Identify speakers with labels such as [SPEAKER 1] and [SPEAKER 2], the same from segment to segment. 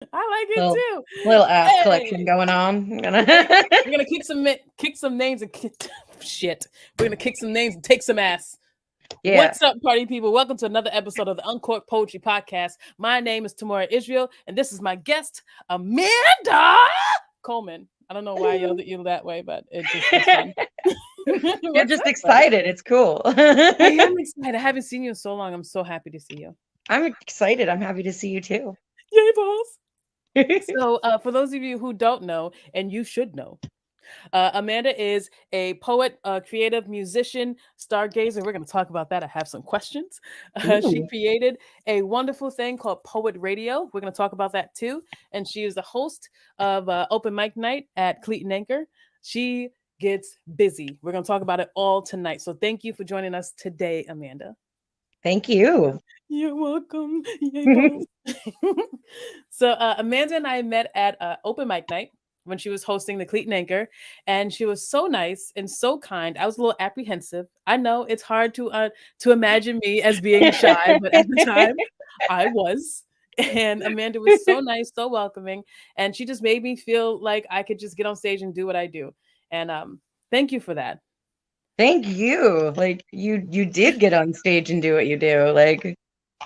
[SPEAKER 1] I like it
[SPEAKER 2] Little
[SPEAKER 1] too.
[SPEAKER 2] little ass collection
[SPEAKER 1] Hey,
[SPEAKER 2] going on. I'm
[SPEAKER 1] hey,
[SPEAKER 2] gonna
[SPEAKER 1] we're gonna kick some names and shit. We're gonna kick some names and take some ass.
[SPEAKER 2] Yeah.
[SPEAKER 1] What's up, party people? Welcome to another episode of the Uncorked Poetry Podcast. My name is Tamara Israel, and this is my guest, Amanda Coleman. I don't know why I yelled at you that way, but it just was fun.
[SPEAKER 2] You're
[SPEAKER 1] What's
[SPEAKER 2] just
[SPEAKER 1] up, buddy?
[SPEAKER 2] excited. It's cool.
[SPEAKER 1] I am excited. I haven't seen you in so long. I'm so happy to see you.
[SPEAKER 2] I'm excited. I'm happy to see you too.
[SPEAKER 1] Yay, boss. So, for those of you who don't know, and you should know, Amanda is a poet, creative musician, stargazer. We're going to talk about that. I have some questions. She
[SPEAKER 2] Ooh,
[SPEAKER 1] created a wonderful thing called Poet Radio. We're going to talk about that too. And she is the host of Open Mic Night at Cleat and Anchor. She gets busy. We're going to talk about it all tonight. So thank you for joining us today, Amanda.
[SPEAKER 2] thank you.
[SPEAKER 1] You're welcome. Yay, balls. So Amanda and I met at Open Mic Night when she was hosting the Cleat and Anchor, and she was so nice and so kind. I was a little apprehensive. I know it's hard to imagine me as being shy, but at the time, I was. And Amanda was so nice, so welcoming, and she just made me feel like I could just get on stage and do what I do. And thank you for that.
[SPEAKER 2] Thank you. Like you did get on stage and do what you do. Like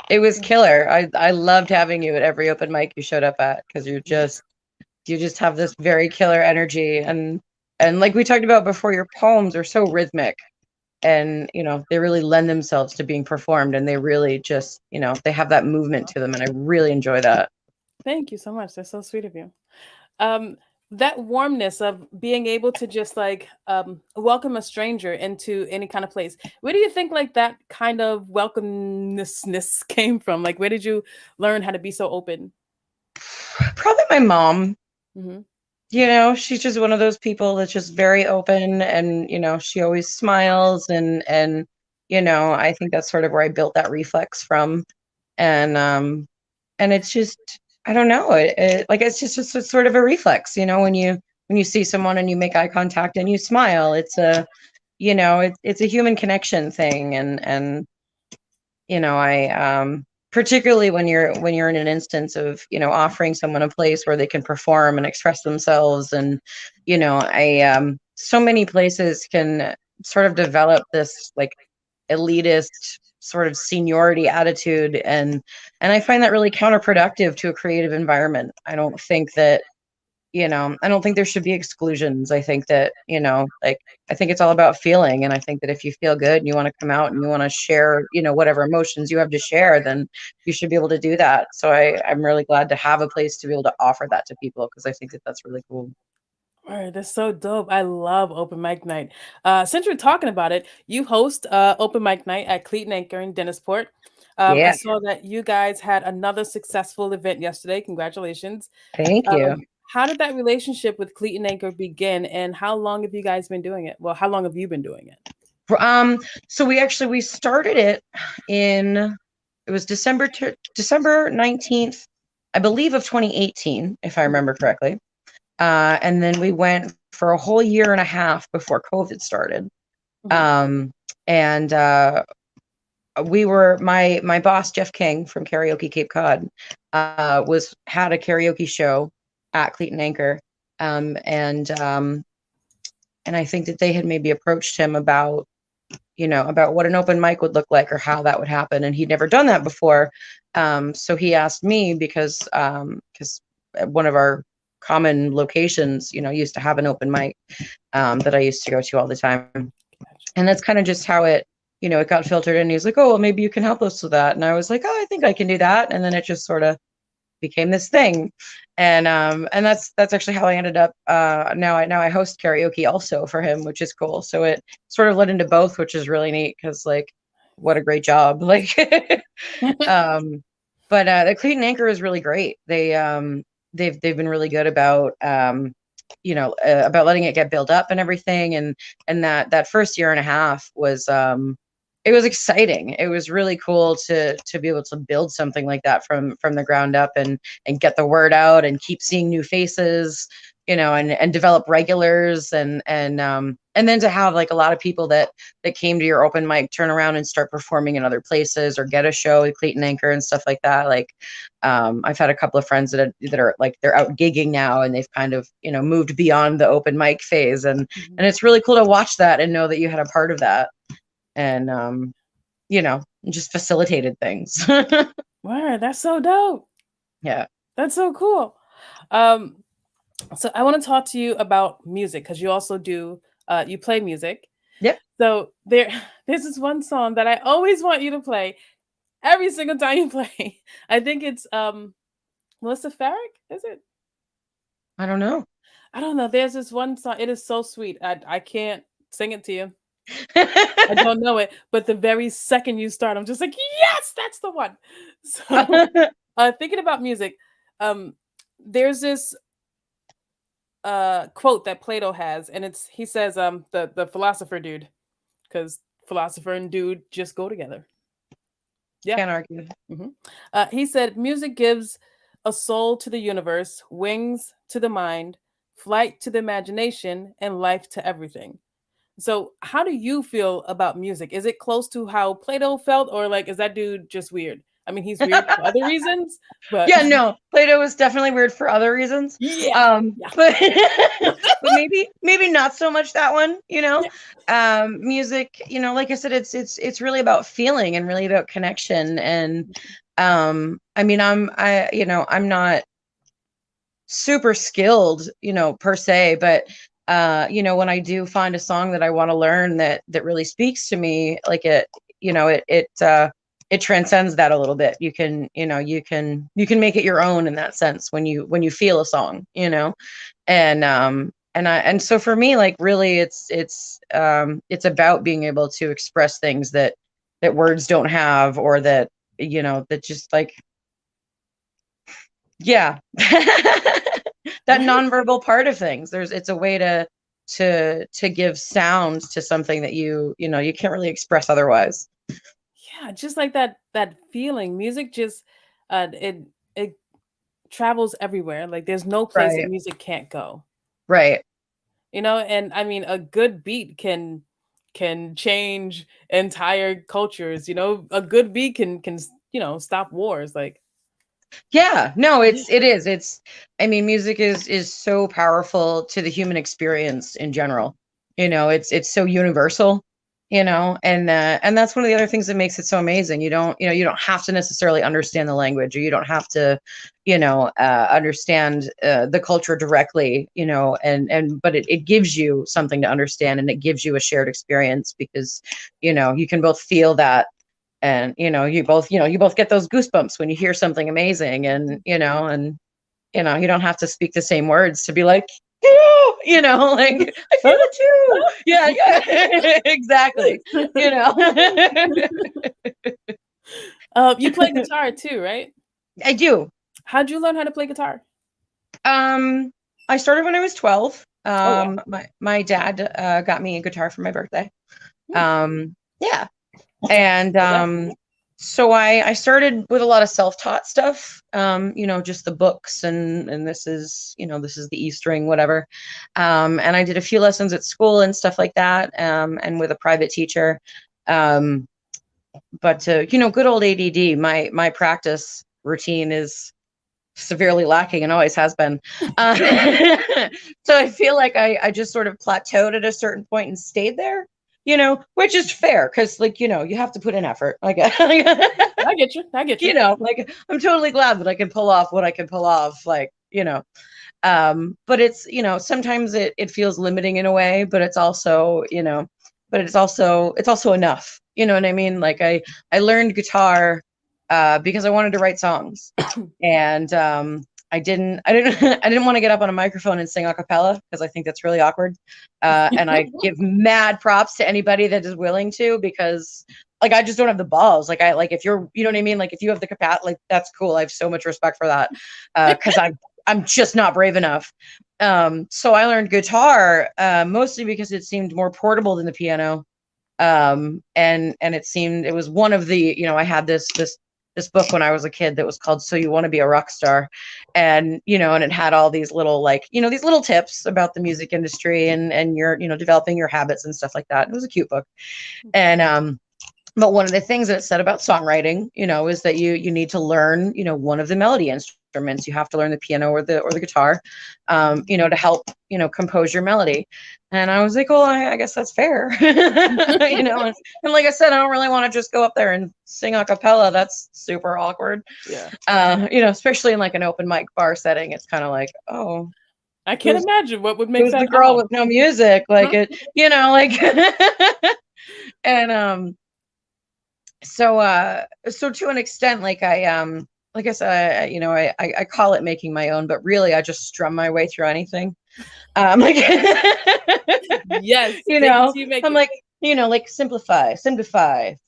[SPEAKER 2] it was killer. I loved having you at every open mic you showed up at because you just have this very killer energy and like we talked about before, your poems are so rhythmic and they really lend themselves to being performed and they really just they have that movement to them and I really enjoy that.
[SPEAKER 1] Thank you so much. That's so sweet of you. Um, that warmness of being able to just like welcome a stranger into any kind of place. Where do you think like that kind of welcomeness came from? Like, where did you learn how to be so open?
[SPEAKER 2] Probably my mom.
[SPEAKER 1] Hmm.
[SPEAKER 2] She's just one of those people that's just very open and she always smiles and I think that's sort of where I built that reflex from. And it's just I don't know, like it's just a sort of a reflex, when you see someone and you make eye contact and you smile. It's a it's a human connection thing. And I particularly when you're in an instance of offering someone a place where they can perform and express themselves. And I so many places can sort of develop this like elitist sort of seniority attitude, and I find that really counterproductive to a creative environment. I don't think there should be exclusions. I think that, like, I think it's all about feeling. And I think that if you feel good and you want to come out and you want to share, whatever emotions you have to share, then you should be able to do that. So I'm really glad to have a place to be able to offer that to people because I think that that's really cool.
[SPEAKER 1] Right, that's so dope. I love open mic night. Since we're talking about it, you host open mic night at Cleat and Anchor in Dennisport. I
[SPEAKER 2] Yeah.
[SPEAKER 1] saw that you guys had another successful event yesterday. Congratulations.
[SPEAKER 2] Thank you.
[SPEAKER 1] How did that relationship with Cleat and Anchor begin, and how long have you guys been doing it? Well, how long have you been doing it?
[SPEAKER 2] So we started it in it was December 19th, I believe, of 2018, if I remember correctly. And then we went for a whole year and a half before COVID started.
[SPEAKER 1] Mhm.
[SPEAKER 2] Um, and we were my boss Jeff King from Karaoke Cape Cod was had a karaoke show at Cleat and Anchor, and I think that they had maybe approached him about what an open mic would look like or how that would happen, and he'd never done that before. So he asked me because one of our common locations, used to have an open mic that I used to go to all the time, and that's kind of just how it got filtered. And he's like, "Oh, well, maybe you can help us with that." And I was like, "Oh, I think I can do that." And then it just sort of became this thing. And that's actually how I ended up now I host karaoke also for him, which is cool. So it sort of led into both, which is really neat because like what a great job. Like um but the Cleat and Anchor is really great. They've been really good about about letting it get built up and everything. And that first year and a half was it was exciting. It was really cool to be able to build something like that from the ground up and get the word out and keep seeing new faces, and develop regulars. And and then to have like a lot of people that came to your open mic turn around and start performing in other places or get a show at Cleat and Anchor and stuff like that. Like, I've had a couple of friends that are like, they're out gigging now, and they've kind of, you know, moved beyond the open mic phase, and it's really cool to watch that and know that you had a part of that, and you know, just facilitated things.
[SPEAKER 1] Wow, that's so dope.
[SPEAKER 2] Yeah.
[SPEAKER 1] That's so cool. So I want to talk to you about music because you also do you play music.
[SPEAKER 2] Yep.
[SPEAKER 1] So there's this one song that I always want you to play every single time you play. I think it's Melissa Farrick, is it?
[SPEAKER 2] I don't know.
[SPEAKER 1] I don't know. There's this one song. It is so sweet. I can't sing it to you. I don't know it, but the very second you start, I'm just like, yes, that's the one. So thinking about music, there's this quote that Plato has, and he says, the philosopher dude, because philosopher and dude just go together. Yeah.
[SPEAKER 2] Can't argue.
[SPEAKER 1] He said, music gives a soul to the universe, wings to the mind, flight to the imagination, and life to everything. So how do you feel about music? Is it close to how Plato felt, or like, is that dude just weird? I mean, he's weird for other reasons, but
[SPEAKER 2] Yeah, no, Plato was definitely weird for other reasons.
[SPEAKER 1] Yeah.
[SPEAKER 2] But but maybe not so much that one, you know.
[SPEAKER 1] Yeah.
[SPEAKER 2] Music, you know, like I said, it's really about feeling and really about connection. And I mean, I'm not super skilled, you know, per se, but you know, when I do find a song that I want to learn that really speaks to me, like it transcends that a little bit. You can make it your own in that sense when you feel a song, you know. And so for me, like, really it's about being able to express things that words don't have, or that, you know, that just like, yeah. That nonverbal part of things. It's a way to give sound to something that you can't really express otherwise.
[SPEAKER 1] Yeah, just like that feeling. Music just it travels everywhere. Like there's no place that
[SPEAKER 2] Right.
[SPEAKER 1] music can't go.
[SPEAKER 2] Right.
[SPEAKER 1] You know, and I mean a good beat can change entire cultures, you know. A good beat can stop wars, like.
[SPEAKER 2] Yeah, no, it is. I mean, music is so powerful to the human experience in general. You know, it's so universal, you know, and that's one of the other things that makes it so amazing. You don't have to necessarily understand the language, or you don't have to, understand the culture directly, you know, but it gives you something to understand, and it gives you a shared experience, because, you know, you can both feel that. And, you both get those goosebumps when you hear something amazing, and, you don't have to speak the same words to be like, like, I feel it too. Yeah, yeah, exactly.
[SPEAKER 1] You play guitar too, right?
[SPEAKER 2] I do.
[SPEAKER 1] How'd you learn how to play guitar?
[SPEAKER 2] I started when I was 12.
[SPEAKER 1] Oh, wow.
[SPEAKER 2] My dad got me a guitar for my birthday. Yeah. And so I started with a lot of self-taught stuff, just the books, and this is the E string, whatever. And I did a few lessons at school and stuff like that, and with a private teacher. But good old ADD, my practice routine is severely lacking and always has been. So I feel like I just sort of plateaued at a certain point and stayed there, which is fair, because, like, you have to put in effort. Like,
[SPEAKER 1] I get you.
[SPEAKER 2] Like, I'm totally glad that I can pull off what I can pull off, like, but it's, sometimes it feels limiting in a way, but it's also, it's also enough. You know what I mean? Like, I learned guitar because I wanted to write songs. And I didn't I didn't want to get up on a microphone and sing a cappella, because I think that's really awkward. And I give mad props to anybody that is willing to, because, like, I just don't have the balls. Like, if you're, you know what I mean? Like, if you have the capacity, like, that's cool. I have so much respect for that. Cause I'm just not brave enough. So I learned guitar, mostly because it seemed more portable than the piano. And it was one of the, I had this this book when I was a kid that was called So You Want to Be a Rock Star. And, and it had all these little, like, these little tips about the music industry and your, developing your habits and stuff like that. It was a cute book. And, but one of the things that it said about songwriting, is that you need to learn, one of the melody instruments. You have to learn the piano or the guitar, to help, compose your melody. And I was like, well, I guess that's fair. And like I said, I don't really want to just go up there and sing a cappella. That's super awkward.
[SPEAKER 1] Yeah.
[SPEAKER 2] Especially in like an open mic bar setting. It's kind of like, oh,
[SPEAKER 1] I can't imagine what would make
[SPEAKER 2] who's
[SPEAKER 1] that
[SPEAKER 2] the girl
[SPEAKER 1] odd.
[SPEAKER 2] with no music? Like it, like, and, so to an extent, like I said, I call it making my own, but really I just strum my way through anything. Like,
[SPEAKER 1] Yes,
[SPEAKER 2] I'm like, like simplify,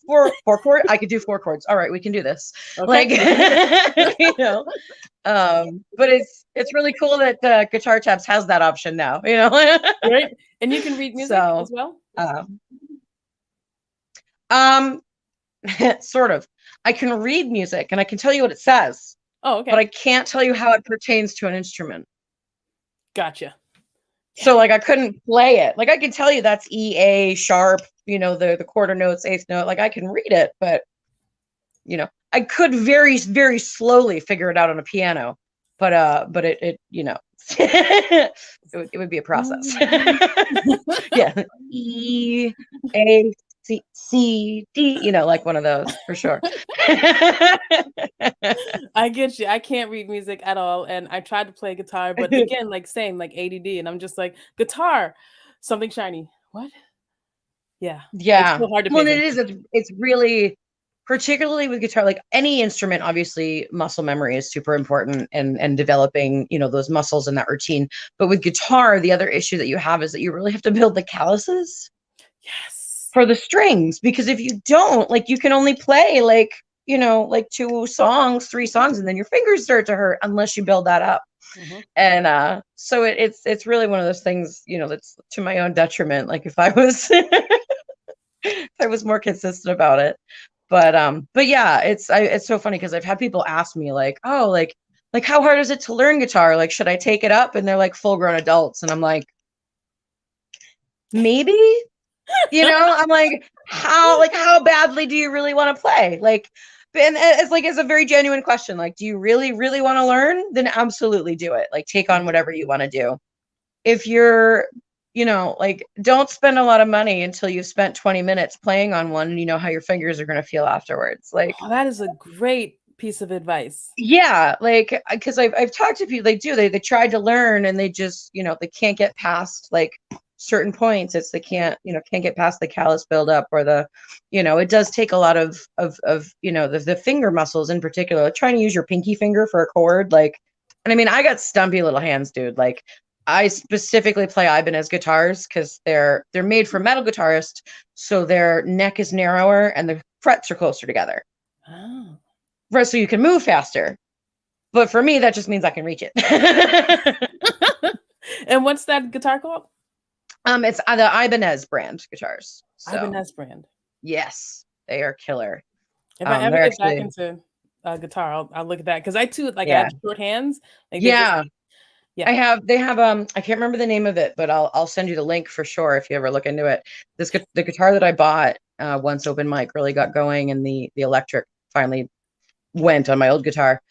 [SPEAKER 2] four chord. I could do 4 chords. All right, we can do this.
[SPEAKER 1] Okay.
[SPEAKER 2] Like, but it's really cool that Guitar Chaps has that option now,
[SPEAKER 1] Right. And you can read music as well?
[SPEAKER 2] Sort of. I can read music and I can tell you what it says.
[SPEAKER 1] Oh, okay.
[SPEAKER 2] But I can't tell you how it pertains to an instrument.
[SPEAKER 1] Gotcha.
[SPEAKER 2] So like I couldn't play it. Like I can tell you that's E, A sharp, the quarter notes, eighth note. Like I can read it, but I could very, very slowly figure it out on a piano. But it it would be a process. Yeah. E, A, C, D, like one of those for sure.
[SPEAKER 1] I get you. I can't read music at all. And I tried to play guitar, but again, like same, like ADD. And I'm just like, guitar, something shiny. What? Yeah.
[SPEAKER 2] Yeah.
[SPEAKER 1] It's so hard to
[SPEAKER 2] Well, it is. It's really, particularly with guitar, like any instrument, obviously muscle memory is super important and developing, those muscles and that routine. But with guitar, the other issue that you have is that you really have to build the calluses.
[SPEAKER 1] Yes.
[SPEAKER 2] For the strings, because if you don't, like, you can only play like 2 songs, 3 songs, and then your fingers start to hurt unless you build that up.
[SPEAKER 1] Mm-hmm.
[SPEAKER 2] And so it's really one of those things, that's to my own detriment. Like if I was if I was more consistent about it. But yeah, it's so funny because I've had people ask me like, oh, like how hard is it to learn guitar? Like, should I take it up? And they're like full grown adults, and I'm like, maybe. I'm like, how badly do you really want to play? Like, and it's a very genuine question. Like, do you really, really want to learn? Then absolutely do it. Like, take on whatever you want to do. If you're, like, don't spend a lot of money until you've spent 20 minutes playing on one and you know how your fingers are going to feel afterwards. Like,
[SPEAKER 1] oh, that is a great piece of advice.
[SPEAKER 2] Yeah, like, because I've talked to people, they tried to learn and they just, they can't get past like certain points. They can't get past the callus buildup or the, it does take a lot of the finger muscles in particular, like trying to use your pinky finger for a chord. Like, and I mean, I got stumpy little hands, dude. Like, I specifically play Ibanez guitars because they're made for metal guitarists, so their neck is narrower and the frets are closer together.
[SPEAKER 1] Oh.
[SPEAKER 2] Right, so you can move faster. But for me, that just means I can reach it.
[SPEAKER 1] And what's that guitar called?
[SPEAKER 2] It's the Ibanez brand guitars. So,
[SPEAKER 1] Ibanez brand.
[SPEAKER 2] Yes, they are killer.
[SPEAKER 1] If I ever get back into guitar, I'll look at that because I too I have short hands. Like
[SPEAKER 2] yeah.
[SPEAKER 1] Yeah.
[SPEAKER 2] They have I can't remember the name of it, but I'll send you the link for sure if you ever look into it. The guitar that I bought once open mic really got going and the electric finally went on my old guitar,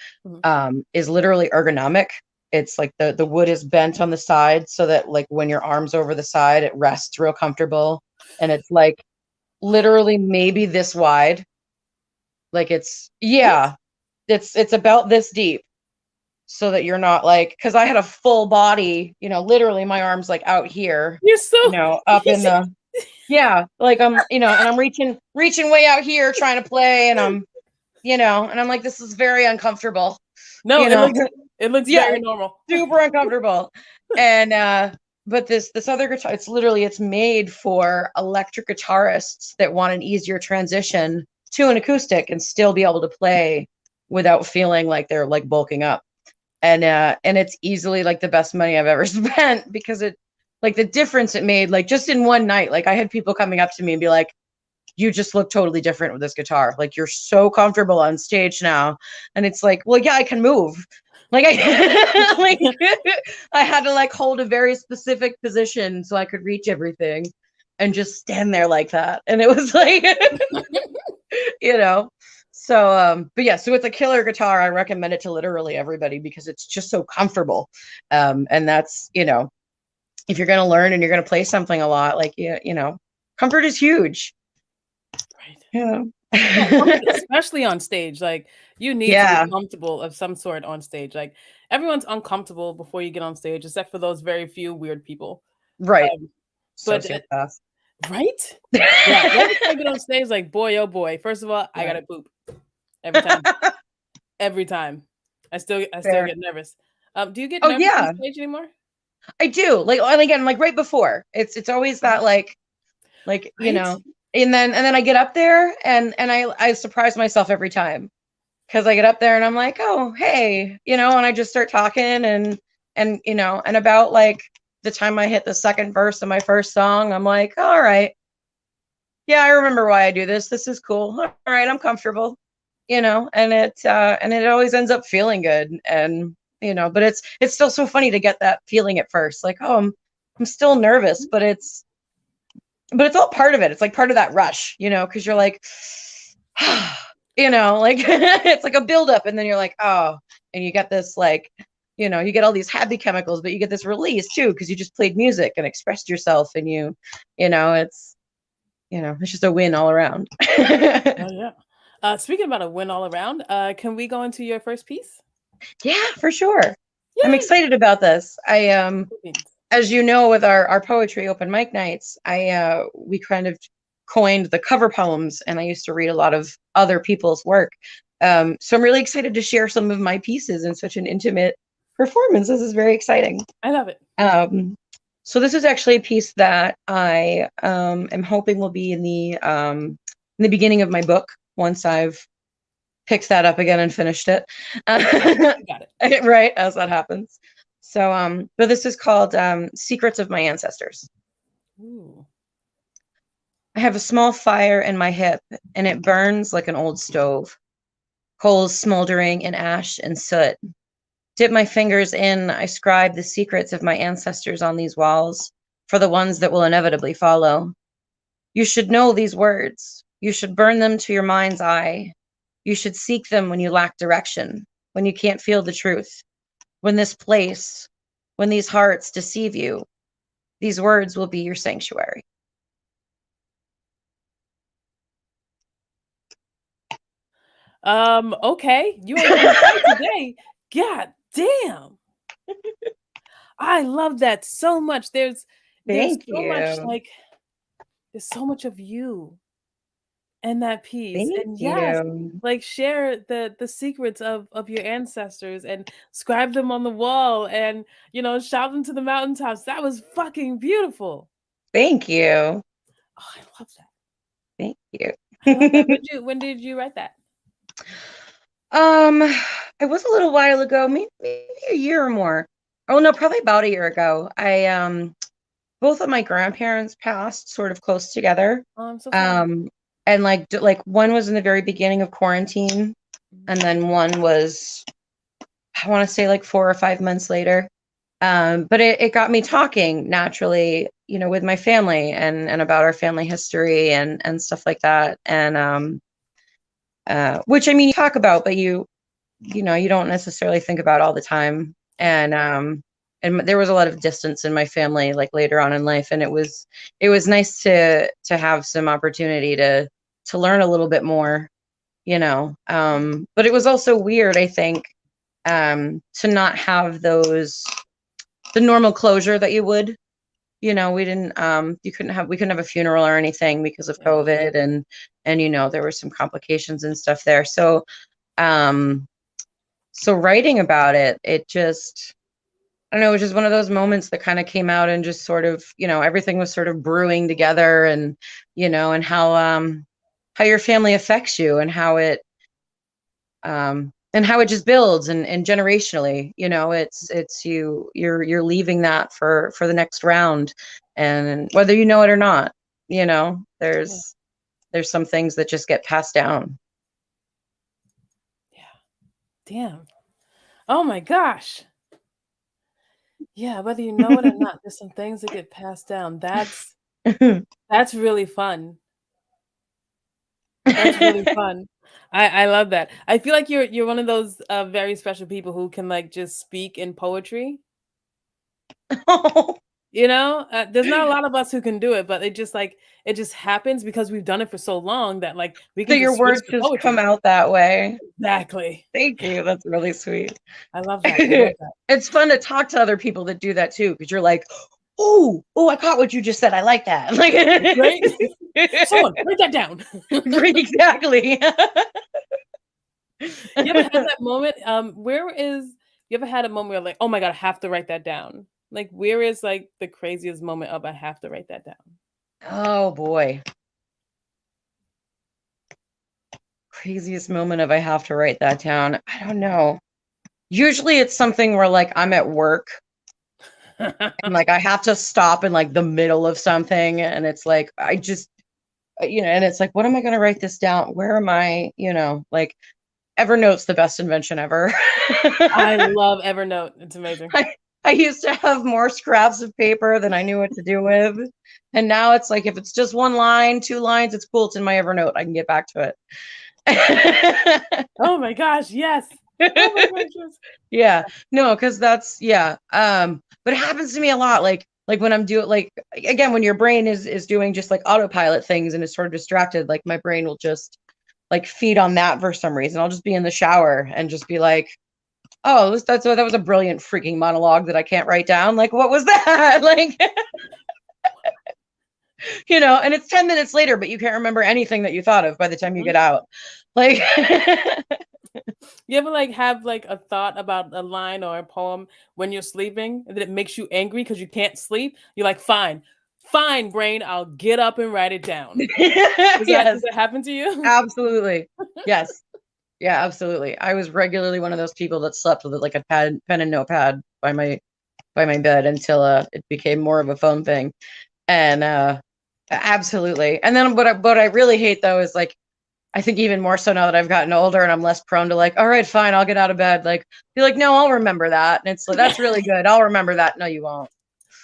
[SPEAKER 2] is literally ergonomic. It's like the wood is bent on the side so that like when your arm's over the side, it rests real comfortable. And it's like literally maybe this wide. Like it's about this deep. So that you're not like, because I had a full body, literally my arms like out here.
[SPEAKER 1] You're so
[SPEAKER 2] up in the like I'm, and I'm reaching way out here trying to play, and I'm, and I'm like, this is very uncomfortable.
[SPEAKER 1] No, it looks very normal.
[SPEAKER 2] Super uncomfortable. And but this other guitar, it's made for electric guitarists that want an easier transition to an acoustic and still be able to play without feeling like they're like bulking up. And it's easily like the best money I've ever spent because it, like the difference it made, like just in one night, like I had people coming up to me and be like, you just look totally different with this guitar. Like you're so comfortable on stage now. And it's like, well, yeah, I can move. Like I like I had to like hold a very specific position so I could reach everything and just stand there like that. And it was like you know. So but yeah, so it's a killer guitar. I recommend it to literally everybody because it's just so comfortable. And that's, you know, if you're gonna learn and you're gonna play something a lot, like you know, comfort is huge.
[SPEAKER 1] Right.
[SPEAKER 2] Yeah.
[SPEAKER 1] Yeah, especially on stage. Like you need to be
[SPEAKER 2] Yeah.
[SPEAKER 1] comfortable of some sort on stage. Like everyone's uncomfortable before you get on stage, except for those very few weird people.
[SPEAKER 2] Right.
[SPEAKER 1] Um, but
[SPEAKER 2] Sociopath.
[SPEAKER 1] right? Yeah, right before I get on stage, like boy, oh boy. First of all, I
[SPEAKER 2] Right.
[SPEAKER 1] gotta poop every time. Every time. I still
[SPEAKER 2] Fair.
[SPEAKER 1] get nervous. Do you get
[SPEAKER 2] Oh
[SPEAKER 1] nervous on
[SPEAKER 2] yeah,
[SPEAKER 1] stage anymore?
[SPEAKER 2] I do. Like, and again, like right before. It's always that like, you
[SPEAKER 1] Right?
[SPEAKER 2] know, and then I get up there and I surprise myself every time because I get up there and I'm like, oh hey, you know, and I just start talking and you know, and about like the time I hit the second verse of my first song, I'm like, all right, yeah, I remember why I do this. This is cool. All right, I'm comfortable, you know, and it always ends up feeling good. And you know, but it's still so funny to get that feeling at first, like, oh, I'm still nervous, but it's all part of it. It's like part of that rush, you know, because you're like, you know, like it's like a buildup, and then you're like, oh, and you get this like, you know, you get all these happy chemicals, but you get this release too because you just played music and expressed yourself, and you know, it's just a win all around.
[SPEAKER 1] Oh yeah. Speaking about a win all around, can we go into your first piece?
[SPEAKER 2] Yeah, for sure. I'm
[SPEAKER 1] Yay!
[SPEAKER 2] excited about this. I
[SPEAKER 1] Cool.
[SPEAKER 2] as you know, with our poetry open mic nights, we kind of coined the cover poems, and I used to read a lot of other people's work. So I'm really excited to share some of my pieces in such an intimate performance. This is very exciting.
[SPEAKER 1] I love it.
[SPEAKER 2] Um, so this is actually a piece that I am hoping will be in the beginning of my book once I've picked that up again and finished it.
[SPEAKER 1] You got it.
[SPEAKER 2] Right, as that happens. So, but this is called Secrets of My Ancestors.
[SPEAKER 1] Ooh.
[SPEAKER 2] I have a small fire in my hip, and it burns like an old stove. Coals smoldering in ash and soot. Dip my fingers in, I scribe the secrets of my ancestors on these walls, for the ones that will inevitably follow. You should know these words. You should burn them to your mind's eye. You should seek them when you lack direction, when you can't feel the truth, when this place, when these hearts deceive you. These words will be your sanctuary.
[SPEAKER 1] Okay. You ain't gonna fight today. God damn. I love that so much. There's
[SPEAKER 2] Thank
[SPEAKER 1] so much
[SPEAKER 2] you.
[SPEAKER 1] like there's so much of you in that piece.
[SPEAKER 2] Thank
[SPEAKER 1] And yes,
[SPEAKER 2] you.
[SPEAKER 1] like share the secrets of your ancestors and scribe them on the wall and shout them to the mountaintops. That was fucking beautiful.
[SPEAKER 2] Thank you.
[SPEAKER 1] Oh, I love that.
[SPEAKER 2] Thank you.
[SPEAKER 1] I love that. When did you write that?
[SPEAKER 2] um, it was a little while ago, maybe a year or more. Oh no, probably about a year ago. I both of my grandparents passed sort of close together.
[SPEAKER 1] Oh, I'm so sorry.
[SPEAKER 2] Um, and like one was in the very beginning of quarantine, and then one was I want to say like 4 or 5 months later. But it got me talking naturally, you know, with my family and about our family history and stuff like that. And which I mean, you talk about, but you know, you don't necessarily think about all the time. And there was a lot of distance in my family, like later on in life, and it was nice to have some opportunity to learn a little bit more, you know. But it was also weird, I think, to not have the normal closure that you would. You know, we couldn't have a funeral or anything because of
[SPEAKER 1] Yeah.
[SPEAKER 2] COVID and you know, there were some complications and stuff there. Um, so writing about it, it just, I don't know, it was just one of those moments that kind of came out and just sort of, you know, everything was sort of brewing together and, you know, and how your family affects you and how it just builds and generationally, you know, you're leaving that for the next round, and whether you know it or not, you know,
[SPEAKER 1] Yeah.
[SPEAKER 2] there's some things that just get passed down.
[SPEAKER 1] Yeah. Damn. Oh my gosh. Yeah, whether you know it or not, there's some things that get passed down. That's really fun. That's really fun. I love that. I feel like you're one of those very special people who can like just speak in poetry.
[SPEAKER 2] Oh,
[SPEAKER 1] You know, there's not a lot of us who can do it, but it just happens because we've done it for so long that like we
[SPEAKER 2] so
[SPEAKER 1] can
[SPEAKER 2] your
[SPEAKER 1] just switch
[SPEAKER 2] words
[SPEAKER 1] to
[SPEAKER 2] just come
[SPEAKER 1] poetry.
[SPEAKER 2] out that way.
[SPEAKER 1] Exactly.
[SPEAKER 2] Thank you. That's really sweet.
[SPEAKER 1] I love that. I love that.
[SPEAKER 2] It's fun to talk to other people that do that too, because you're like, oh, I caught what you just said. I like that. Like,
[SPEAKER 1] Right? Someone write that down.
[SPEAKER 2] exactly.
[SPEAKER 1] You ever had that moment? You ever had a moment where like, oh my God, I have to write that down? Like, where is like the craziest moment of I have to write that down?
[SPEAKER 2] Oh boy. Craziest moment of I have to write that down. I don't know. Usually it's something where like I'm at work and like I have to stop in like the middle of something and it's like I just and it's like what am I going to write this down? Where am I, like Evernote's the best invention ever.
[SPEAKER 1] I love Evernote. It's amazing.
[SPEAKER 2] I used to have more scraps of paper than I knew what to do with. And now it's like if it's just one line, two lines, it's cool. It's in my Evernote. I can get back to it.
[SPEAKER 1] Oh my gosh, yes. Oh my gosh, yes.
[SPEAKER 2] Yeah. No, because that's but it happens to me a lot. Like when I'm doing like again, when your brain is doing just like autopilot things and is sort of distracted, like my brain will just like feed on that for some reason. I'll just be in the shower and just be like, oh, that was a brilliant freaking monologue that I can't write down. Like, what was that? Like, and it's 10 minutes later, but you can't remember anything that you thought of by the time you get out. Like,
[SPEAKER 1] you ever like have like a thought about a line or a poem when you're sleeping and that it makes you angry because you can't sleep? You're like, fine, brain, I'll get up and write it down. Does that happen to you?
[SPEAKER 2] Absolutely. Yes. Yeah, absolutely. I was regularly one of those people that slept with like a pen and notepad by my bed until it became more of a phone thing. And absolutely. And then what I really hate though is like I think even more so now that I've gotten older and I'm less prone to like, all right, fine, I'll get out of bed. Like be like, no, I'll remember that. And it's like that's really good. I'll remember that. No, you won't.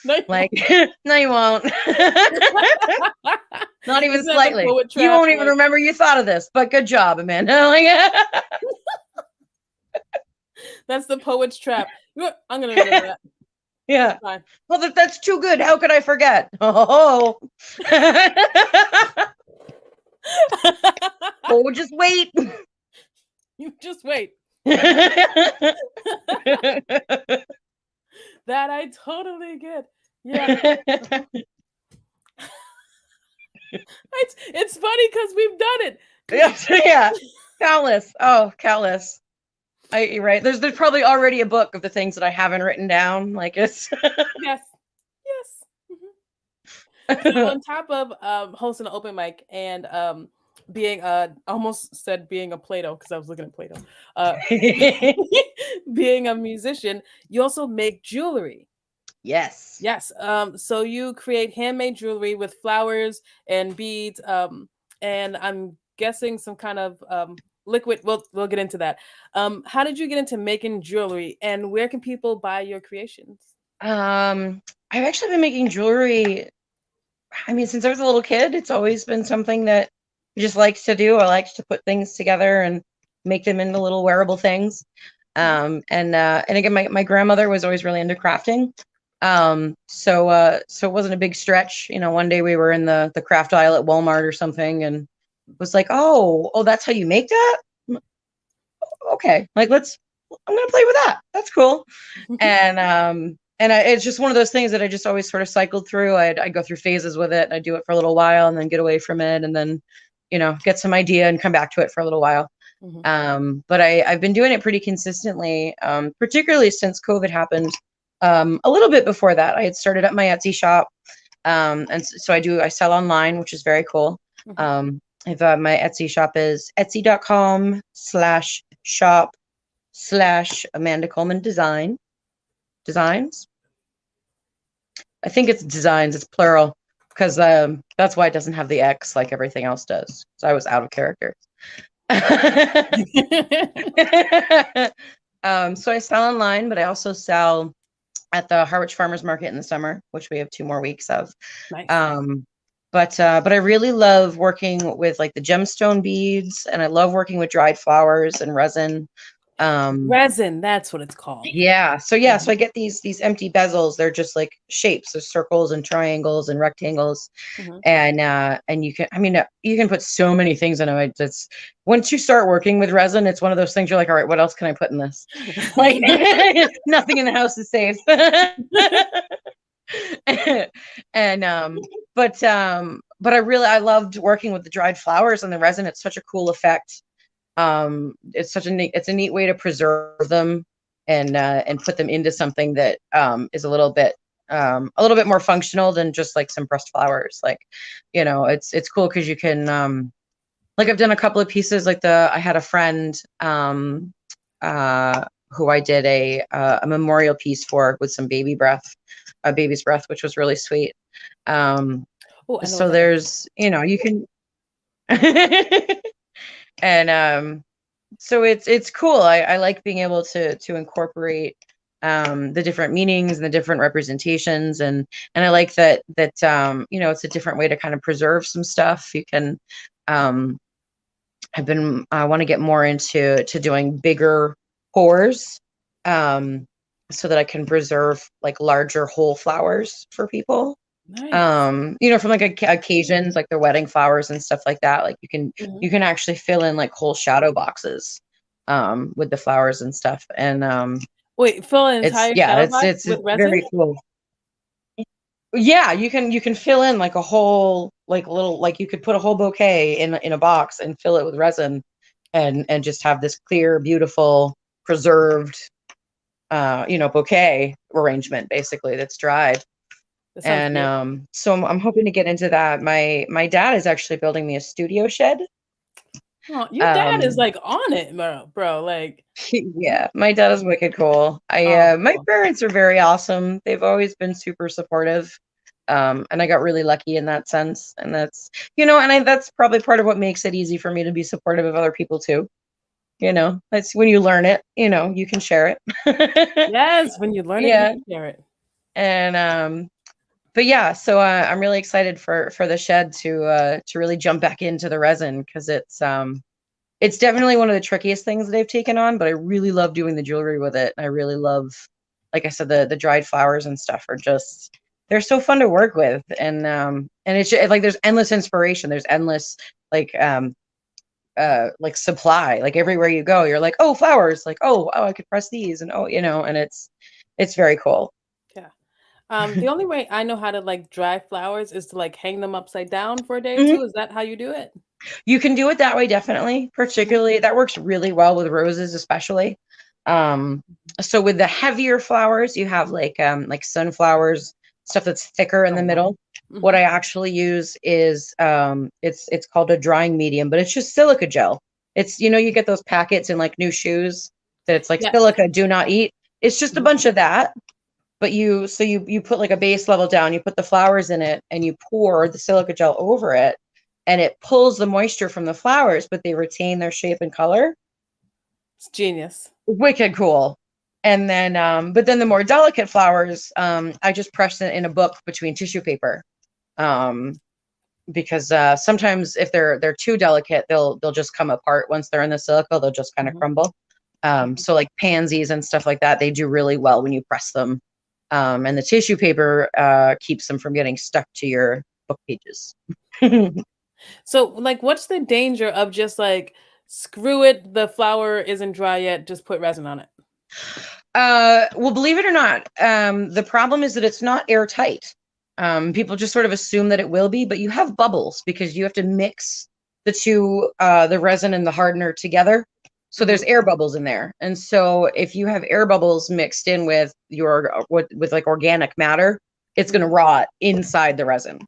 [SPEAKER 1] No, you
[SPEAKER 2] like
[SPEAKER 1] won't.
[SPEAKER 2] no, you won't. Not even
[SPEAKER 1] Isn't
[SPEAKER 2] slightly. You won't even remember you thought of this, but good job, Amanda. Like,
[SPEAKER 1] that's the poet's trap. I'm gonna remember that.
[SPEAKER 2] Yeah. Well, that's too good. How could I forget? Oh. Oh, just wait.
[SPEAKER 1] You just wait. That I totally get. Yeah. It's funny because we've done it.
[SPEAKER 2] Yeah. Countless. Oh, countless. You're right. There's probably already a book of the things that I haven't written down. Like it's
[SPEAKER 1] Yes. Mm-hmm. So on top of hosting an open mic and being almost said being a Play-Doh because I was looking at Play-Doh. Being a musician, you also make jewelry.
[SPEAKER 2] Yes.
[SPEAKER 1] Yes. So you create handmade jewelry with flowers and beads. And I'm guessing some kind of liquid. We'll get into that. How did you get into making jewelry, and where can people buy your creations?
[SPEAKER 2] I've actually been making jewelry. I mean, since I was a little kid, it's always been something that I just likes to do. I like to put things together and make them into little wearable things. And again, my grandmother was always really into crafting. So it wasn't a big stretch. One day we were in the craft aisle at Walmart or something and was like, oh, that's how you make that? Okay. Like, I'm going to play with that. That's cool. And it's just one of those things that I just always sort of cycled through. I'd go through phases with it. I'd do it for a little while and then get away from it and then, get some idea and come back to it for a little while. Mm-hmm. But I've been doing it pretty consistently, particularly since COVID happened. A little bit before that, I had started up my Etsy shop. And so I sell online, which is very cool. Mm-hmm. My Etsy shop is etsy.com/shop/Amanda Coleman Designs. I think it's designs, it's plural because that's why it doesn't have the X like everything else does. So I was out of character. So I sell online, but I also sell at the Harwich Farmers Market in the summer, which we have 2 more weeks of.
[SPEAKER 1] Nice.
[SPEAKER 2] But I really love working with like the gemstone beads, and I love working with dried flowers and resin.
[SPEAKER 1] Resin, that's what it's called.
[SPEAKER 2] Yeah. So I get these empty bezels. They're just like shapes of circles and triangles and rectangles.
[SPEAKER 1] Mhm.
[SPEAKER 2] And you can, I mean, you can put so many things in them. It's once you start working with resin, it's one of those things you're like, all right, what else can I put in this? Like nothing in the house is safe. And but I loved working with the dried flowers and the resin. It's such a cool effect. It's a neat way to preserve them and put them into something that is a little bit more functional than just like some pressed flowers. Like, it's cool because you can like I've done a couple of pieces like I had a friend who I did a memorial piece for with some baby's breath, which was really sweet.
[SPEAKER 1] Oh, I know what
[SPEAKER 2] So
[SPEAKER 1] that
[SPEAKER 2] there's, you can and so it's cool. I like being able to incorporate the different meanings and the different representations, and I like that it's a different way to kind of preserve some stuff. You can I want to get more into doing bigger pours, so that I can preserve like larger whole flowers for people.
[SPEAKER 1] Nice.
[SPEAKER 2] From like occasions like their wedding flowers and stuff like that. Like
[SPEAKER 1] Mhm.
[SPEAKER 2] you can actually fill in like whole shadow boxes with the flowers and stuff. And
[SPEAKER 1] Wait, fill an
[SPEAKER 2] it's
[SPEAKER 1] entire
[SPEAKER 2] yeah,
[SPEAKER 1] shadow box
[SPEAKER 2] it's
[SPEAKER 1] with resin?
[SPEAKER 2] very cool. Yeah, you can fill in like a whole like little like you could put a whole bouquet in a box and fill it with resin and just have this clear, beautiful, preserved bouquet arrangement basically that's dried.
[SPEAKER 1] That sounds
[SPEAKER 2] And
[SPEAKER 1] great.
[SPEAKER 2] so I'm hoping to get into that. My dad is actually building me a studio shed.
[SPEAKER 1] Oh, your dad is
[SPEAKER 2] Um,
[SPEAKER 1] like on it, bro. Like,
[SPEAKER 2] yeah, my dad is wicked cool.
[SPEAKER 1] oh,
[SPEAKER 2] My
[SPEAKER 1] cool.
[SPEAKER 2] parents are very awesome. They've always been super supportive. And I got really lucky in that sense. And that's probably part of what makes it easy for me to be supportive of other people too. That's when you learn it, you can share it.
[SPEAKER 1] Yes, when you learn it, you
[SPEAKER 2] Yeah.
[SPEAKER 1] can share it.
[SPEAKER 2] And but yeah, so I'm really excited for the shed to really jump back into the resin because it's definitely one of the trickiest things that I've taken on, but I really love doing the jewelry with it. I really love, like I said, the dried flowers and stuff are just they're so fun to work with, and it's like there's endless inspiration. There's endless like supply. Like everywhere you go, you're like, oh, flowers, like oh, I could press these, and and it's very cool.
[SPEAKER 1] Yeah. The only way I know how to like dry flowers is to like hang them upside down for a day or
[SPEAKER 2] Mhm.
[SPEAKER 1] two. Is that how you do it?
[SPEAKER 2] You can do it that way, definitely.
[SPEAKER 1] Mhm.
[SPEAKER 2] Particularly, that works really well with roses, especially. Um, so with the heavier flowers, you have like sunflowers, stuff that's thicker in
[SPEAKER 1] Oh
[SPEAKER 2] the
[SPEAKER 1] wow.
[SPEAKER 2] middle. What
[SPEAKER 1] Mhm.
[SPEAKER 2] I actually use is it's called a drying medium, but it's just silica gel. It's you get those packets in like new shoes that it's like
[SPEAKER 1] Yes.
[SPEAKER 2] silica, do not eat. It's just a
[SPEAKER 1] Mhm.
[SPEAKER 2] bunch of that. But you put like a base level down, you put the flowers in it, and you pour the silica gel over it, and it pulls the moisture from the flowers, but they retain their shape and color.
[SPEAKER 1] It's genius.
[SPEAKER 2] Wicked cool. And then, but then the more delicate flowers, I just press it in a book between tissue paper, um, because sometimes if they're too delicate, they'll just come apart once they're in the silica. They'll just kind of
[SPEAKER 1] Mhm.
[SPEAKER 2] crumble.
[SPEAKER 1] Mhm.
[SPEAKER 2] So like pansies and stuff like that, they do really well when you press them. And the tissue paper keeps them from getting stuck to your book pages.
[SPEAKER 1] So, like, what's the danger of just like, screw it, the flower isn't dry yet, just put resin on it?
[SPEAKER 2] Well, believe it or not, the problem is that it's not airtight. People just sort of assume that it will be, but you have bubbles because you have to mix the two, the resin and the hardener together. So there's
[SPEAKER 1] Mhm.
[SPEAKER 2] air bubbles in there. And so if you have air bubbles mixed in with with like organic matter, it's going to
[SPEAKER 1] Mhm.
[SPEAKER 2] rot inside the resin.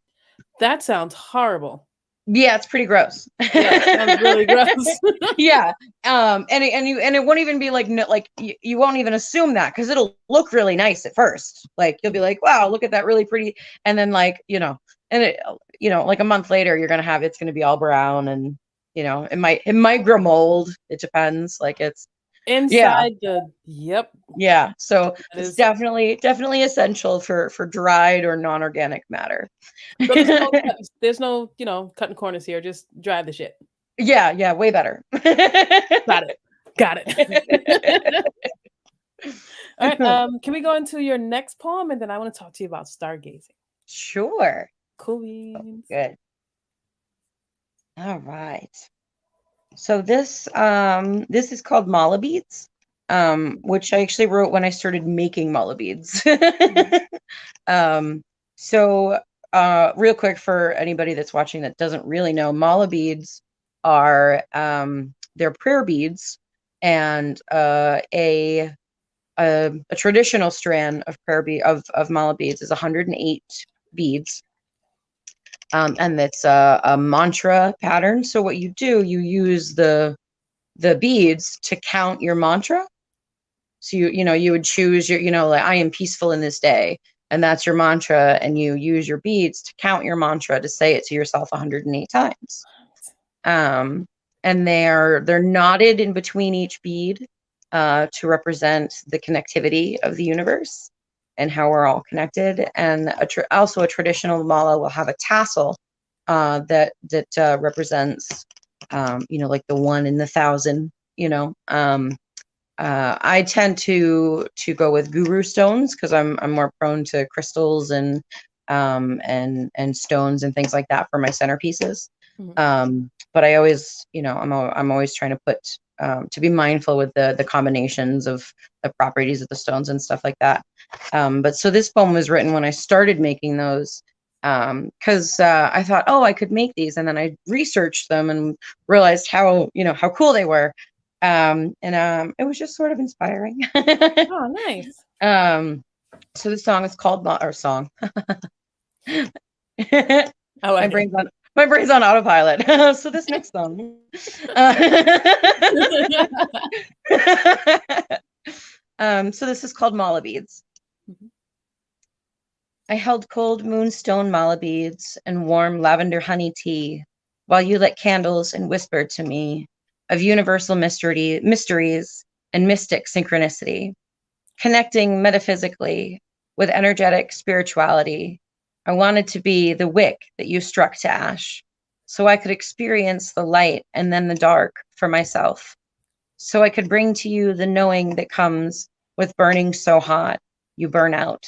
[SPEAKER 1] That sounds horrible.
[SPEAKER 2] Yeah, it's pretty gross.
[SPEAKER 1] Yeah, sounds really gross.
[SPEAKER 2] Yeah. And it won't even be like, no, like you won't even assume that because it'll look really nice at first. Like you'll be like, wow, look at that really pretty. And then like, and it, like a month later, it's gonna be all brown, and it might grow mold. It depends. Like yeah.
[SPEAKER 1] Inside the yep,
[SPEAKER 2] Yeah. So
[SPEAKER 1] that
[SPEAKER 2] it's
[SPEAKER 1] is.
[SPEAKER 2] definitely essential for dried or non-organic matter.
[SPEAKER 1] So there's no cutting corners here. Just drive the shit.
[SPEAKER 2] Yeah, way better.
[SPEAKER 1] Got it. Got it. All right. Can we go into your next poem, and then I want to talk to you about stargazing.
[SPEAKER 2] Sure.
[SPEAKER 1] Cool beans.
[SPEAKER 2] Good. All right. So this is called mala beads, which I actually wrote when I started making mala beads. So real quick for anybody that's watching that doesn't really know, mala beads are they're prayer beads, and a traditional strand of of mala beads is 108 beads. And it's a mantra pattern. So what you do, you use the beads to count your mantra. So you would choose your, like, I am peaceful in this day, and that's your mantra, and you use your beads to count your mantra, to say it to yourself 108 times. And they're knotted in between each bead to represent the connectivity of the universe and how we're all connected. And also a traditional mala will have a tassel that represents, like the 1 in the 1,000. I tend to go with guru stones because I'm more prone to crystals and stones and things like that for my centerpieces. But I always, I'm always trying to put to be mindful with the combinations of the properties of the stones and stuff like that. But so this poem was written when I started making those, because I thought, oh, I could make these, and then I researched them and realized how cool they were. It was just sort of inspiring.
[SPEAKER 1] Oh, nice.
[SPEAKER 2] So the song is called, or song.
[SPEAKER 1] I like it.
[SPEAKER 2] My brain's on autopilot. So this next song. So this is called Mala Beads. I held cold moonstone mala beads and warm lavender honey tea while you lit candles and whispered to me of universal mysteries and mystic synchronicity, connecting metaphysically with energetic spirituality. I wanted to be the wick that you struck to ash, so I could experience the light and then the dark for myself, so I could bring to you the knowing that comes with burning so hot you burn out.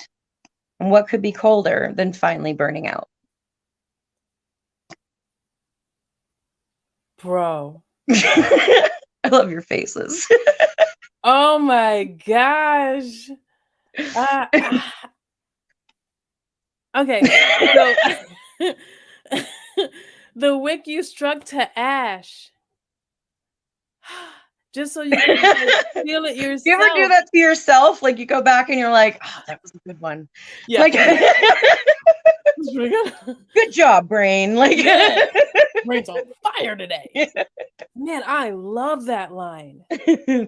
[SPEAKER 2] And what could be colder than finally burning out?
[SPEAKER 1] Bro.
[SPEAKER 2] I love your faces.
[SPEAKER 1] Oh my gosh. Okay. So the wick you struck to ash. Just so you can feel it yourself.
[SPEAKER 2] You ever do that to yourself? Like you go back and you're like, oh, that was a good one.
[SPEAKER 1] Yeah.
[SPEAKER 2] Like, good job, brain. Like,
[SPEAKER 1] yeah. Brain's on fire today. Yeah. Man, I love that line.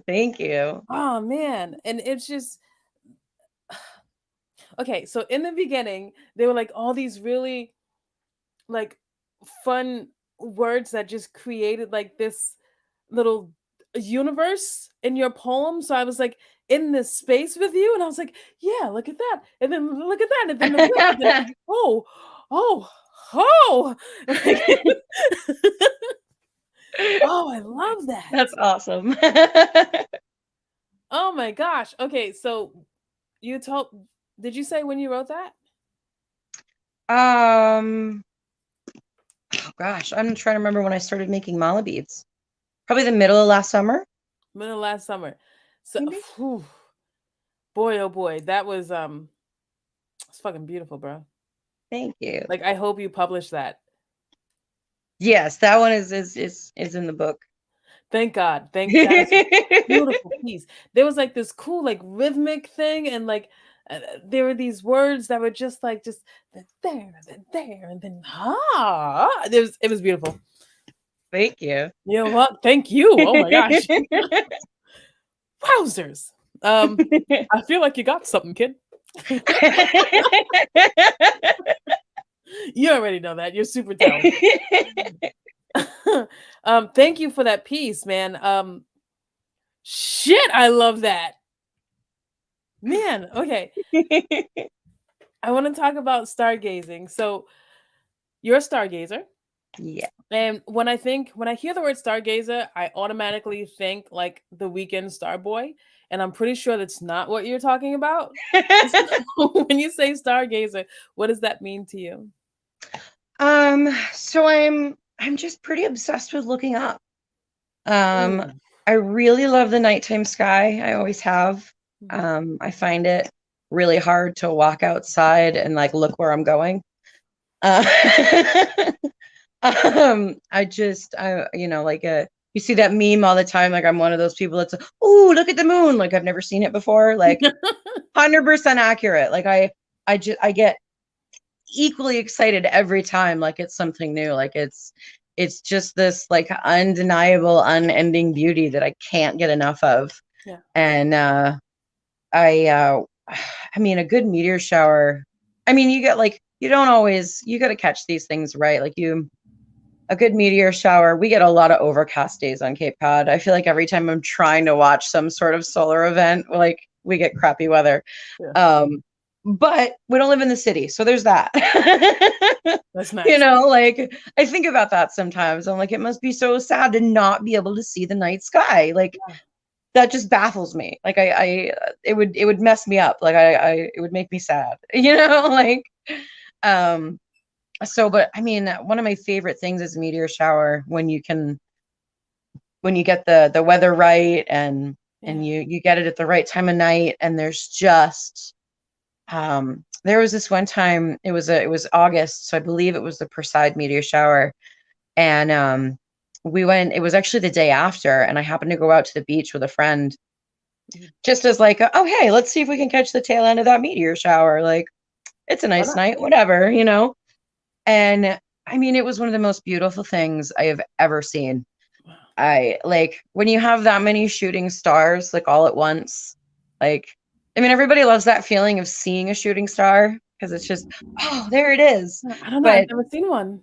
[SPEAKER 2] Thank you.
[SPEAKER 1] Oh man. And it's just okay. So in the beginning, they were like all these really like fun words that just created like this little universe in your poem. So I was like in this space with you, and I was like, yeah, look at that, and then look at that, and then oh, like, oh, I love that.
[SPEAKER 2] That's awesome.
[SPEAKER 1] Oh my gosh. Okay, so did you say when you wrote that?
[SPEAKER 2] Oh gosh, I'm trying to remember when I started making mala beads. Probably the middle of last summer.
[SPEAKER 1] Middle of last summer. So boy, oh boy, that was it's fucking beautiful, bro.
[SPEAKER 2] Thank you.
[SPEAKER 1] Like, I hope you publish that.
[SPEAKER 2] Yes, that one is in the book.
[SPEAKER 1] Thank God. Thank God. Beautiful piece. There was like this cool like rhythmic thing, and like there were these words that were just like just there, and then it was beautiful.
[SPEAKER 2] Thank you.
[SPEAKER 1] You know what? Thank you. Oh my gosh. Wowzers. I feel like you got something, kid. You already know that. You're super talented. Thank you for that piece, man. Shit, I love that. Man, okay. I want to talk about stargazing. So you're a stargazer.
[SPEAKER 2] Yeah.
[SPEAKER 1] And when I hear the word stargazer, I automatically think like the Weekend Starboy, and I'm pretty sure that's not what you're talking about. When you say stargazer, what does that mean to you?
[SPEAKER 2] So I'm just pretty obsessed with looking up.
[SPEAKER 1] Ooh.
[SPEAKER 2] I really love the nighttime sky. I always have.
[SPEAKER 1] Mhm.
[SPEAKER 2] I find it really hard to walk outside and like look where I'm going. Uh, like you see that meme all the time. Like I'm one of those people that's like, oh, look at the moon. Like I've never seen it before. Like 100% accurate. Like I get equally excited every time. Like it's something new. Like it's just this like undeniable, unending beauty that I can't get enough of.
[SPEAKER 1] Yeah.
[SPEAKER 2] And I I mean a good meteor shower. I mean you get like you don't always you got to catch these things right. Like you a good meteor shower. We get a lot of overcast days on Cape Cod. I feel like every time I'm trying to watch some sort of solar event, like we get crappy weather.
[SPEAKER 1] Yeah.
[SPEAKER 2] But we don't live in the city, so there's that.
[SPEAKER 1] That's nice.
[SPEAKER 2] Like I think about that sometimes. I'm like, it must be so sad to not be able to see the night sky. Like
[SPEAKER 1] Yeah.
[SPEAKER 2] that just baffles me. Like it would mess me up. Like it would make me sad. Like but I mean, one of my favorite things is meteor shower when you get the weather right and
[SPEAKER 1] Yeah.
[SPEAKER 2] you get it at the right time of night and there's just there was this one time it was August, so I believe it was the Perseid meteor shower, and we went. It was actually the day after, and I happened to go out to the beach with a friend,
[SPEAKER 1] Mhm.
[SPEAKER 2] just as like, oh hey, let's see if we can catch the tail end of that meteor shower. Like it's a
[SPEAKER 1] Why
[SPEAKER 2] nice
[SPEAKER 1] not?
[SPEAKER 2] night, whatever. And I mean, it was one of the most beautiful things I have ever seen.
[SPEAKER 1] Wow.
[SPEAKER 2] I like when you have that many shooting stars like all at once. Like, I mean, everybody loves that feeling of seeing a shooting star because it's just, oh, there it is.
[SPEAKER 1] I don't know. I've
[SPEAKER 2] But
[SPEAKER 1] never seen one.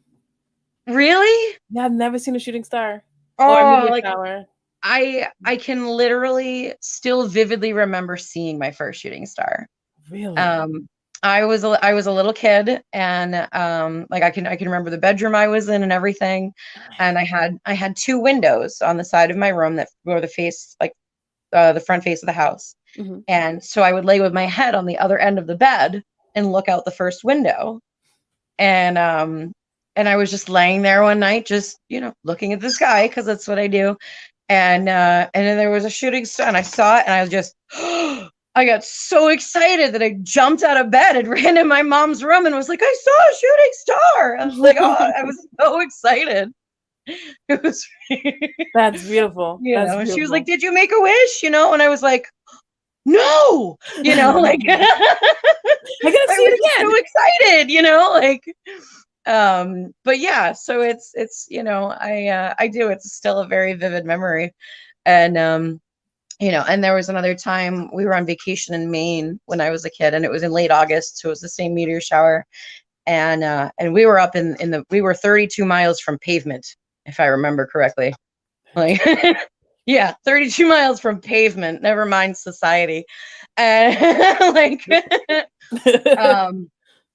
[SPEAKER 2] really,
[SPEAKER 1] Yeah, I've never seen a shooting star or a
[SPEAKER 2] oh,
[SPEAKER 1] meteor
[SPEAKER 2] like
[SPEAKER 1] shower.
[SPEAKER 2] I can literally still vividly remember seeing my first shooting star.
[SPEAKER 1] Really?
[SPEAKER 2] Um, I was a little kid, and like I can remember the bedroom I was in and everything, and I had two windows on the side of my room that were the face like the front face of the house,
[SPEAKER 1] Hmm.
[SPEAKER 2] and so I would lay with my head on the other end of the bed and look out the first window, and I was just laying there one night, just looking at the sky because that's what I do, and then there was a shooting star, and I saw it, and I was just. I got so excited that I jumped out of bed and ran in my mom's room and was like, I saw a shooting star. I was like, oh, I was so excited. It was,
[SPEAKER 1] That's beautiful. That's
[SPEAKER 2] and she was like,
[SPEAKER 1] beautiful.
[SPEAKER 2] did you make a wish? And I was like, no, like,
[SPEAKER 1] I gotta
[SPEAKER 2] I
[SPEAKER 1] see
[SPEAKER 2] was
[SPEAKER 1] it
[SPEAKER 2] just so
[SPEAKER 1] again.
[SPEAKER 2] excited, like, but yeah, so it's, I do, it's still a very vivid memory. And, and there was another time we were on vacation in Maine when I was a kid, and it was in late August, so it was the same meteor shower, and we were up we were 32 miles from pavement, if I remember correctly. Like, yeah, 32 miles from pavement, never mind society. And like,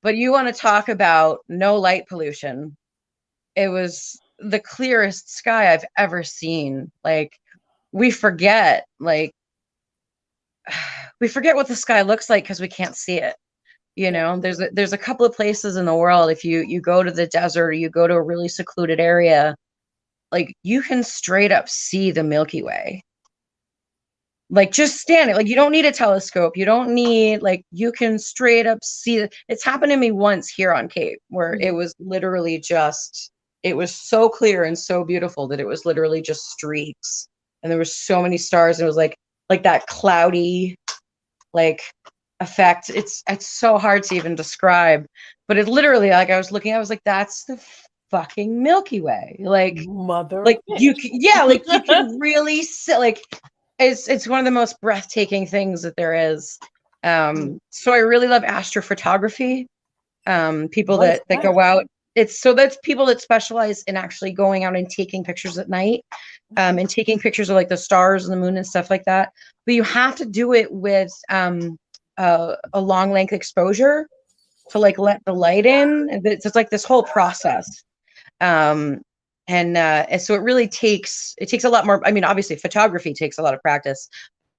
[SPEAKER 2] but you want to talk about no light pollution. It was the clearest sky I've ever seen. Like, we forget, like, we forget what the sky looks like because we can't see it.
[SPEAKER 1] Yeah.
[SPEAKER 2] There's a couple of places in the world, if you go to the desert or you go to a really secluded area, like you can straight up see the Milky Way. Like just standing, like you don't need a telescope. You don't need like you can straight up see it. It's happened to me once here on Cape where it
[SPEAKER 1] Mhm.
[SPEAKER 2] was literally just it was so clear and so beautiful that it was literally just streaks. And there were so many stars. And it was like that cloudy, like effect. It's so hard to even describe, but it literally, like, I was looking, I was like, that's the fucking Milky Way.
[SPEAKER 1] Mother
[SPEAKER 2] Like
[SPEAKER 1] bitch.
[SPEAKER 2] you can, yeah, like you can really see, like, it's one of the most breathtaking things that there is. So I really love astrophotography. People
[SPEAKER 1] What is
[SPEAKER 2] that
[SPEAKER 1] that?
[SPEAKER 2] go out. That's people that specialize in actually going out and taking pictures at night, and taking pictures of like the stars and the moon and stuff like that. But you have to do it with a long length exposure to like let the light in. And it's like this whole process. Um, and so it takes a lot more. I mean, obviously, photography takes a lot of practice,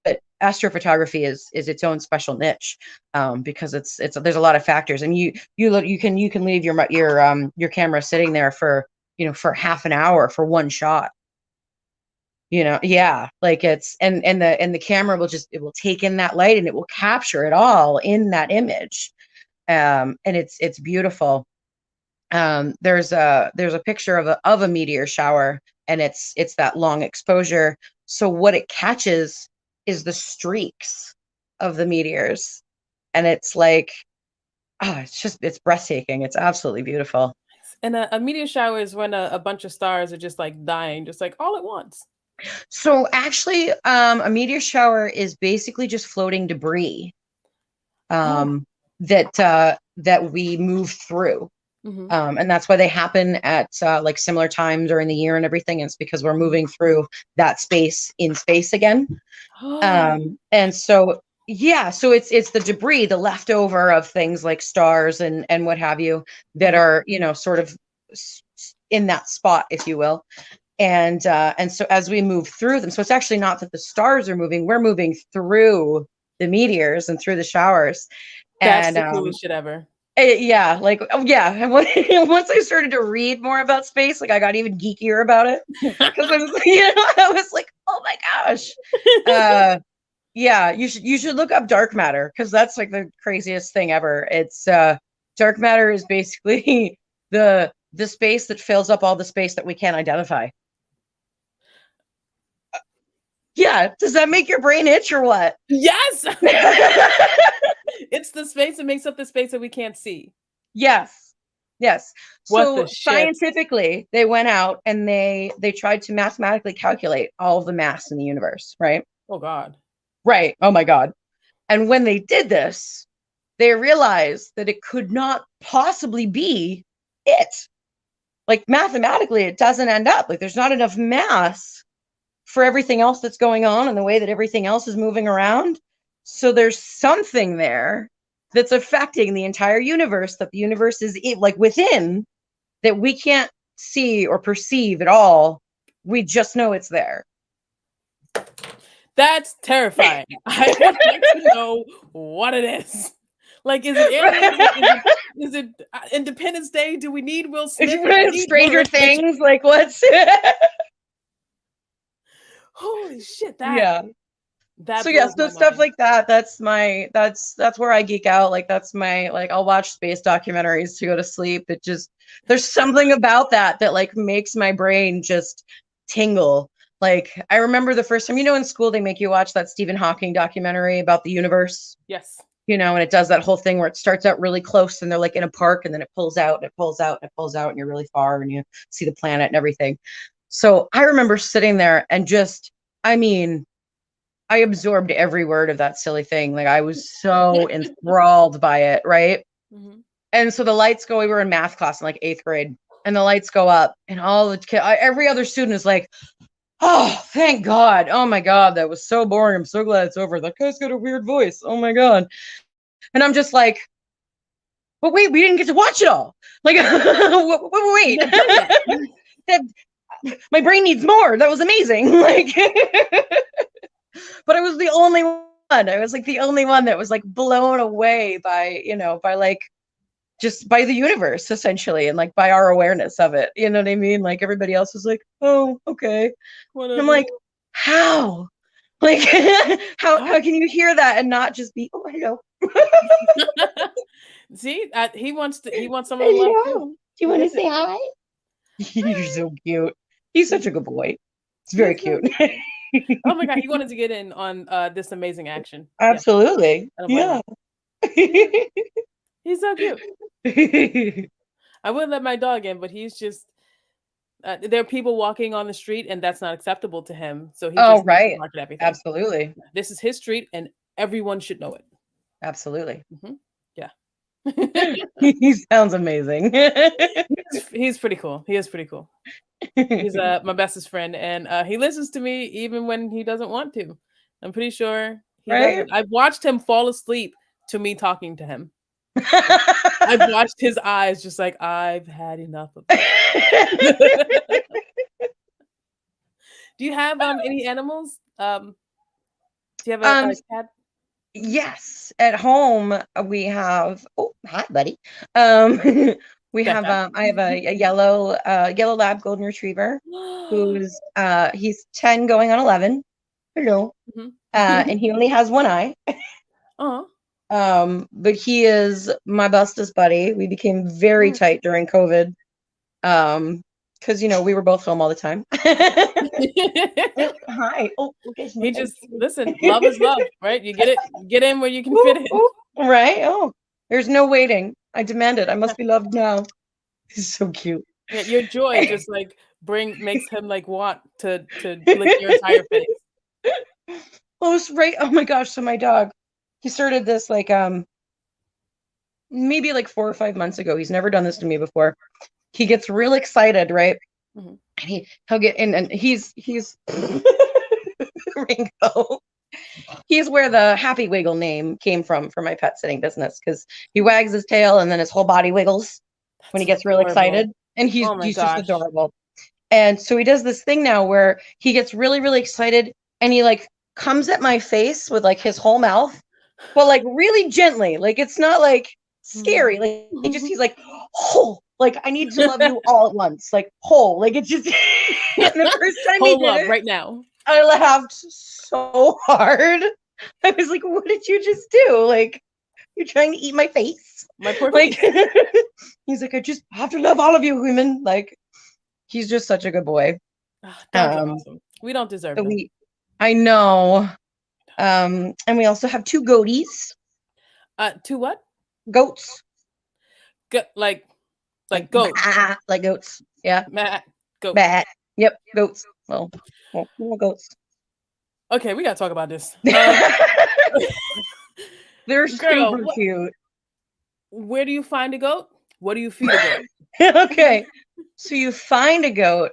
[SPEAKER 2] but astrophotography is its own special niche, because it's there's a lot of factors, and you can leave your camera sitting there for for half an hour for one shot. Yeah, like and the camera it will take in that light and it will capture it all in that image, and it's beautiful. There's a picture of a meteor shower, and it's that long exposure. So what it catches is the streaks of the meteors, and it's like, it's breathtaking. It's absolutely beautiful.
[SPEAKER 1] And a meteor shower is when a bunch of stars are just like dying, just like all at once.
[SPEAKER 2] So actually, a meteor shower is basically just floating debris,
[SPEAKER 1] Oh.
[SPEAKER 2] that we move through.
[SPEAKER 1] Hmm.
[SPEAKER 2] And that's why they happen at like similar times during the year and everything. It's because we're moving through that space in space again. And so, yeah, so it's the debris, the leftover of things like stars and what have you, that are, sort of in that spot, if you will. And so as we move through them, so it's actually not that the stars are moving, we're moving through the meteors and through the showers.
[SPEAKER 1] That's
[SPEAKER 2] And
[SPEAKER 1] the coolest shit ever.
[SPEAKER 2] yeah, like, oh yeah. And once I started to read more about space, like I got even geekier about it, because I was, I was like, oh my gosh. Yeah, you should look up dark matter, because that's like the craziest thing ever. It's dark matter is basically the space that fills up all the space that we can't identify. Yeah, does that make your brain itch or what?
[SPEAKER 1] Yes. It's the space that makes up the space that we can't see.
[SPEAKER 2] Yes. Yes.
[SPEAKER 1] What the
[SPEAKER 2] So
[SPEAKER 1] shit?
[SPEAKER 2] scientifically, they went out and they tried to mathematically calculate all of the mass in the universe, right?
[SPEAKER 1] Oh God.
[SPEAKER 2] Right. Oh my God. And when they did this, they realized that it could not possibly be it. Like mathematically, it doesn't end up. Like there's not enough mass for everything else that's going on and the way that everything else is moving around. So there's something there that's affecting the entire universe, that the universe is like within, that we can't see or perceive at all. We just know it's there.
[SPEAKER 1] That's terrifying. I would like to know what it is. Like, is it aliens? Is it Independence Day? Do we need Will Smith? I need
[SPEAKER 2] Stranger Things, like what's
[SPEAKER 1] holy shit,
[SPEAKER 2] yeah.
[SPEAKER 1] that
[SPEAKER 2] So
[SPEAKER 1] blows
[SPEAKER 2] yes,
[SPEAKER 1] my
[SPEAKER 2] so stuff
[SPEAKER 1] mind.
[SPEAKER 2] like that. That's where I geek out. Like that's my, like, I'll watch space documentaries to go to sleep. It just, there's something about that like makes my brain just tingle. Like I remember the first time, in school they make you watch that Stephen Hawking documentary about the universe.
[SPEAKER 1] Yes.
[SPEAKER 2] And it does that whole thing where it starts out really close and they're like in a park, and then it pulls out and it pulls out and it pulls out and you're really far and you see the planet and everything. So I remember sitting there and just, I mean, I absorbed every word of that silly thing. Like I was so enthralled by it, right?
[SPEAKER 1] Mm-hmm.
[SPEAKER 2] And so the lights go, we were in math class in like 8th grade, and the lights go up and all the kids, every other student is like, oh, thank God. Oh my God, that was so boring. I'm so glad it's over. That guy's got a weird voice. Oh my God. And I'm just like, but wait, we didn't get to watch it all. Like, wait. My brain needs more. That was amazing. Like, but I was the only one. I was like the only one that was like blown away by, by like just by the universe essentially, and like by our awareness of it. You know what I mean? Like everybody else was like, oh, okay. And I'm like, how? Like, how can you hear that and not just be, oh, hello?
[SPEAKER 1] See, he wants some of the love too.
[SPEAKER 2] Do you want to say hi? You're so cute. He's such a good boy. It's very cute.
[SPEAKER 1] Oh my God, he wanted to get in on this amazing action.
[SPEAKER 2] Absolutely.
[SPEAKER 1] Yeah.
[SPEAKER 2] Yeah.
[SPEAKER 1] He's so cute. I wouldn't let my dog in, but he's just. There are people walking on the street, and that's not acceptable to him. So he
[SPEAKER 2] Oh,
[SPEAKER 1] just needs to
[SPEAKER 2] right.
[SPEAKER 1] bark at everything.
[SPEAKER 2] Absolutely.
[SPEAKER 1] This is his street, and everyone should know it.
[SPEAKER 2] Absolutely.
[SPEAKER 1] Yeah.
[SPEAKER 2] He sounds amazing.
[SPEAKER 1] He's pretty cool. He is pretty cool. He's my bestest friend, and he listens to me even when he doesn't want to. I'm pretty sure he
[SPEAKER 2] Right?
[SPEAKER 1] doesn't. I've watched him fall asleep to me talking to him. I've watched his eyes just like, I've had enough of this. Do you have any animals? Do you have a cat?
[SPEAKER 2] Yes, at home we have. Oh, hi, buddy. We have. I have a yellow lab golden retriever, who's he's 10 going on 11. Hello. And he only has one eye.
[SPEAKER 1] Oh.
[SPEAKER 2] But he is my bestest buddy. We became very tight during COVID. Because we were both home all the time. Hi. Oh,
[SPEAKER 1] he just listen. Love is love, right? You get in where you can fit in.
[SPEAKER 2] Right. Oh, there's no waiting. I demand it. I must be loved now. He's so cute.
[SPEAKER 1] Yeah, your joy just like makes him like want to lick your entire face.
[SPEAKER 2] Oh, it's right. Oh my gosh. So my dog, he started this like maybe like 4 or 5 months ago. He's never done this to me before. He gets real excited, right? And he'll get in, and he's Ringo. He's where the Happy Wiggle name came from for my pet sitting business, because he wags his tail and then his whole body wiggles when he gets real excited, and he's just adorable. And so he does this thing now where he gets really, really excited, and he like comes at my face with like his whole mouth, but like really gently, like it's not like scary, like he's like, oh, like I need to love you all at once, like whole, like it's just. And the first time he did it
[SPEAKER 1] right now,
[SPEAKER 2] I laughed so hard. I was like, what did you just do? Like, you're trying to eat my face?
[SPEAKER 1] My poor
[SPEAKER 2] like,
[SPEAKER 1] face.
[SPEAKER 2] He's like, I just have to love all of you women. Like, he's just such a good boy.
[SPEAKER 1] Awesome. We don't deserve them.
[SPEAKER 2] I know. And we also have 2 goaties.
[SPEAKER 1] 2 what?
[SPEAKER 2] Goats.
[SPEAKER 1] Like goats.
[SPEAKER 2] Like goats. Yeah.
[SPEAKER 1] Goats.
[SPEAKER 2] Bat. Yep. Goats. Well, goats.
[SPEAKER 1] Okay, we gotta talk about this.
[SPEAKER 2] They're super cute.
[SPEAKER 1] Where do you find a goat? What do you feed a goat?
[SPEAKER 2] Okay, so you find a goat.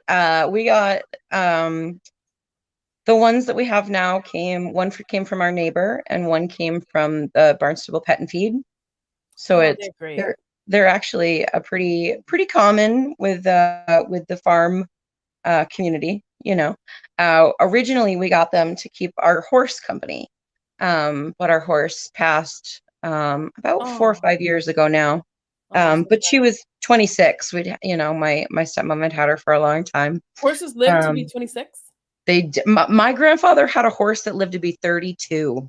[SPEAKER 2] We got the ones that we have now one came from our neighbor, and one came from the Barnstable Pet and Feed. So they're actually a pretty common with the farm community. Originally we got them to keep our horse company, but our horse passed about 4 or 5 years ago now. But she was 26. My stepmom had her for a long time.
[SPEAKER 1] Horses live to be 26?
[SPEAKER 2] My grandfather had a horse that lived to be 32.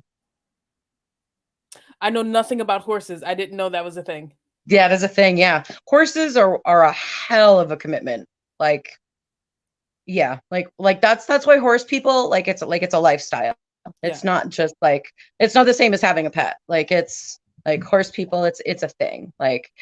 [SPEAKER 1] I know nothing about horses. I didn't know that was a thing.
[SPEAKER 2] Yeah, it is a thing. Yeah, horses are a hell of a commitment. Like, yeah, like that's why horse people it's a lifestyle. It's not just like, it's not the same as having a pet. Like, it's like horse people, it's a thing. Like,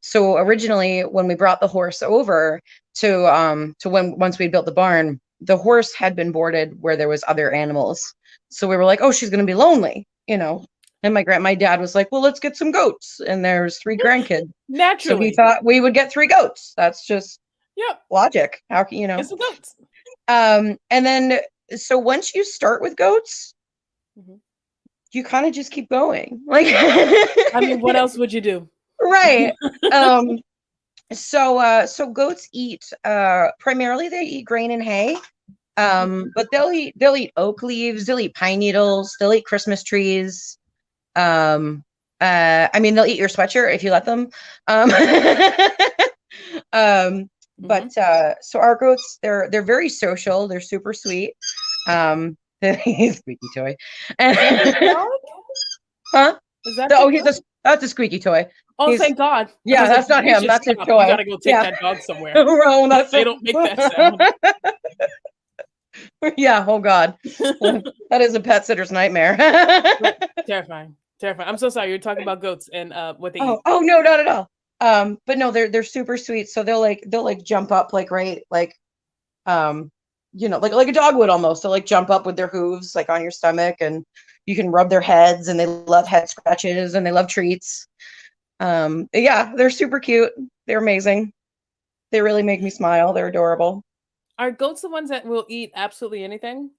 [SPEAKER 2] so originally when we brought the horse over to once we built the barn, the horse had been boarded where there was other animals. So we were like, oh, she's gonna be lonely, And my dad was like, well, let's get some goats. And there's 3 grandkids.
[SPEAKER 1] Naturally.
[SPEAKER 2] So we thought we would get 3 goats. That's just logic. How can
[SPEAKER 1] Get some goats.
[SPEAKER 2] And then so once you start with goats, you kind of just keep going. Like,
[SPEAKER 1] I mean, what else would you do?
[SPEAKER 2] Right. So goats eat primarily they eat grain and hay. But they'll eat oak leaves, they'll eat pine needles, they'll eat Christmas trees. I mean, they'll eat your sweatshirt if you let them. But so our goats, they're very social, they're super sweet. Squeaky toy. Huh?
[SPEAKER 1] Is that
[SPEAKER 2] that's a squeaky toy.
[SPEAKER 1] Oh, thank God.
[SPEAKER 2] Yeah, that's not him. That's his toy.
[SPEAKER 1] You gotta go take that dog somewhere.
[SPEAKER 2] Wrong,
[SPEAKER 1] they don't make that sound.
[SPEAKER 2] Yeah, oh God. That is a pet sitter's nightmare.
[SPEAKER 1] Terrifying. Terrifying. I'm so sorry. You're talking about goats and what they eat.
[SPEAKER 2] Oh no, not at all. But no, they're super sweet. So they'll jump up like right like um like a dog would almost. They'll like jump up with their hooves like on your stomach, and you can rub their heads, and they love head scratches and they love treats. Yeah, they're super cute. They're amazing. They really make me smile. They're adorable.
[SPEAKER 1] Are goats the ones that will eat absolutely anything?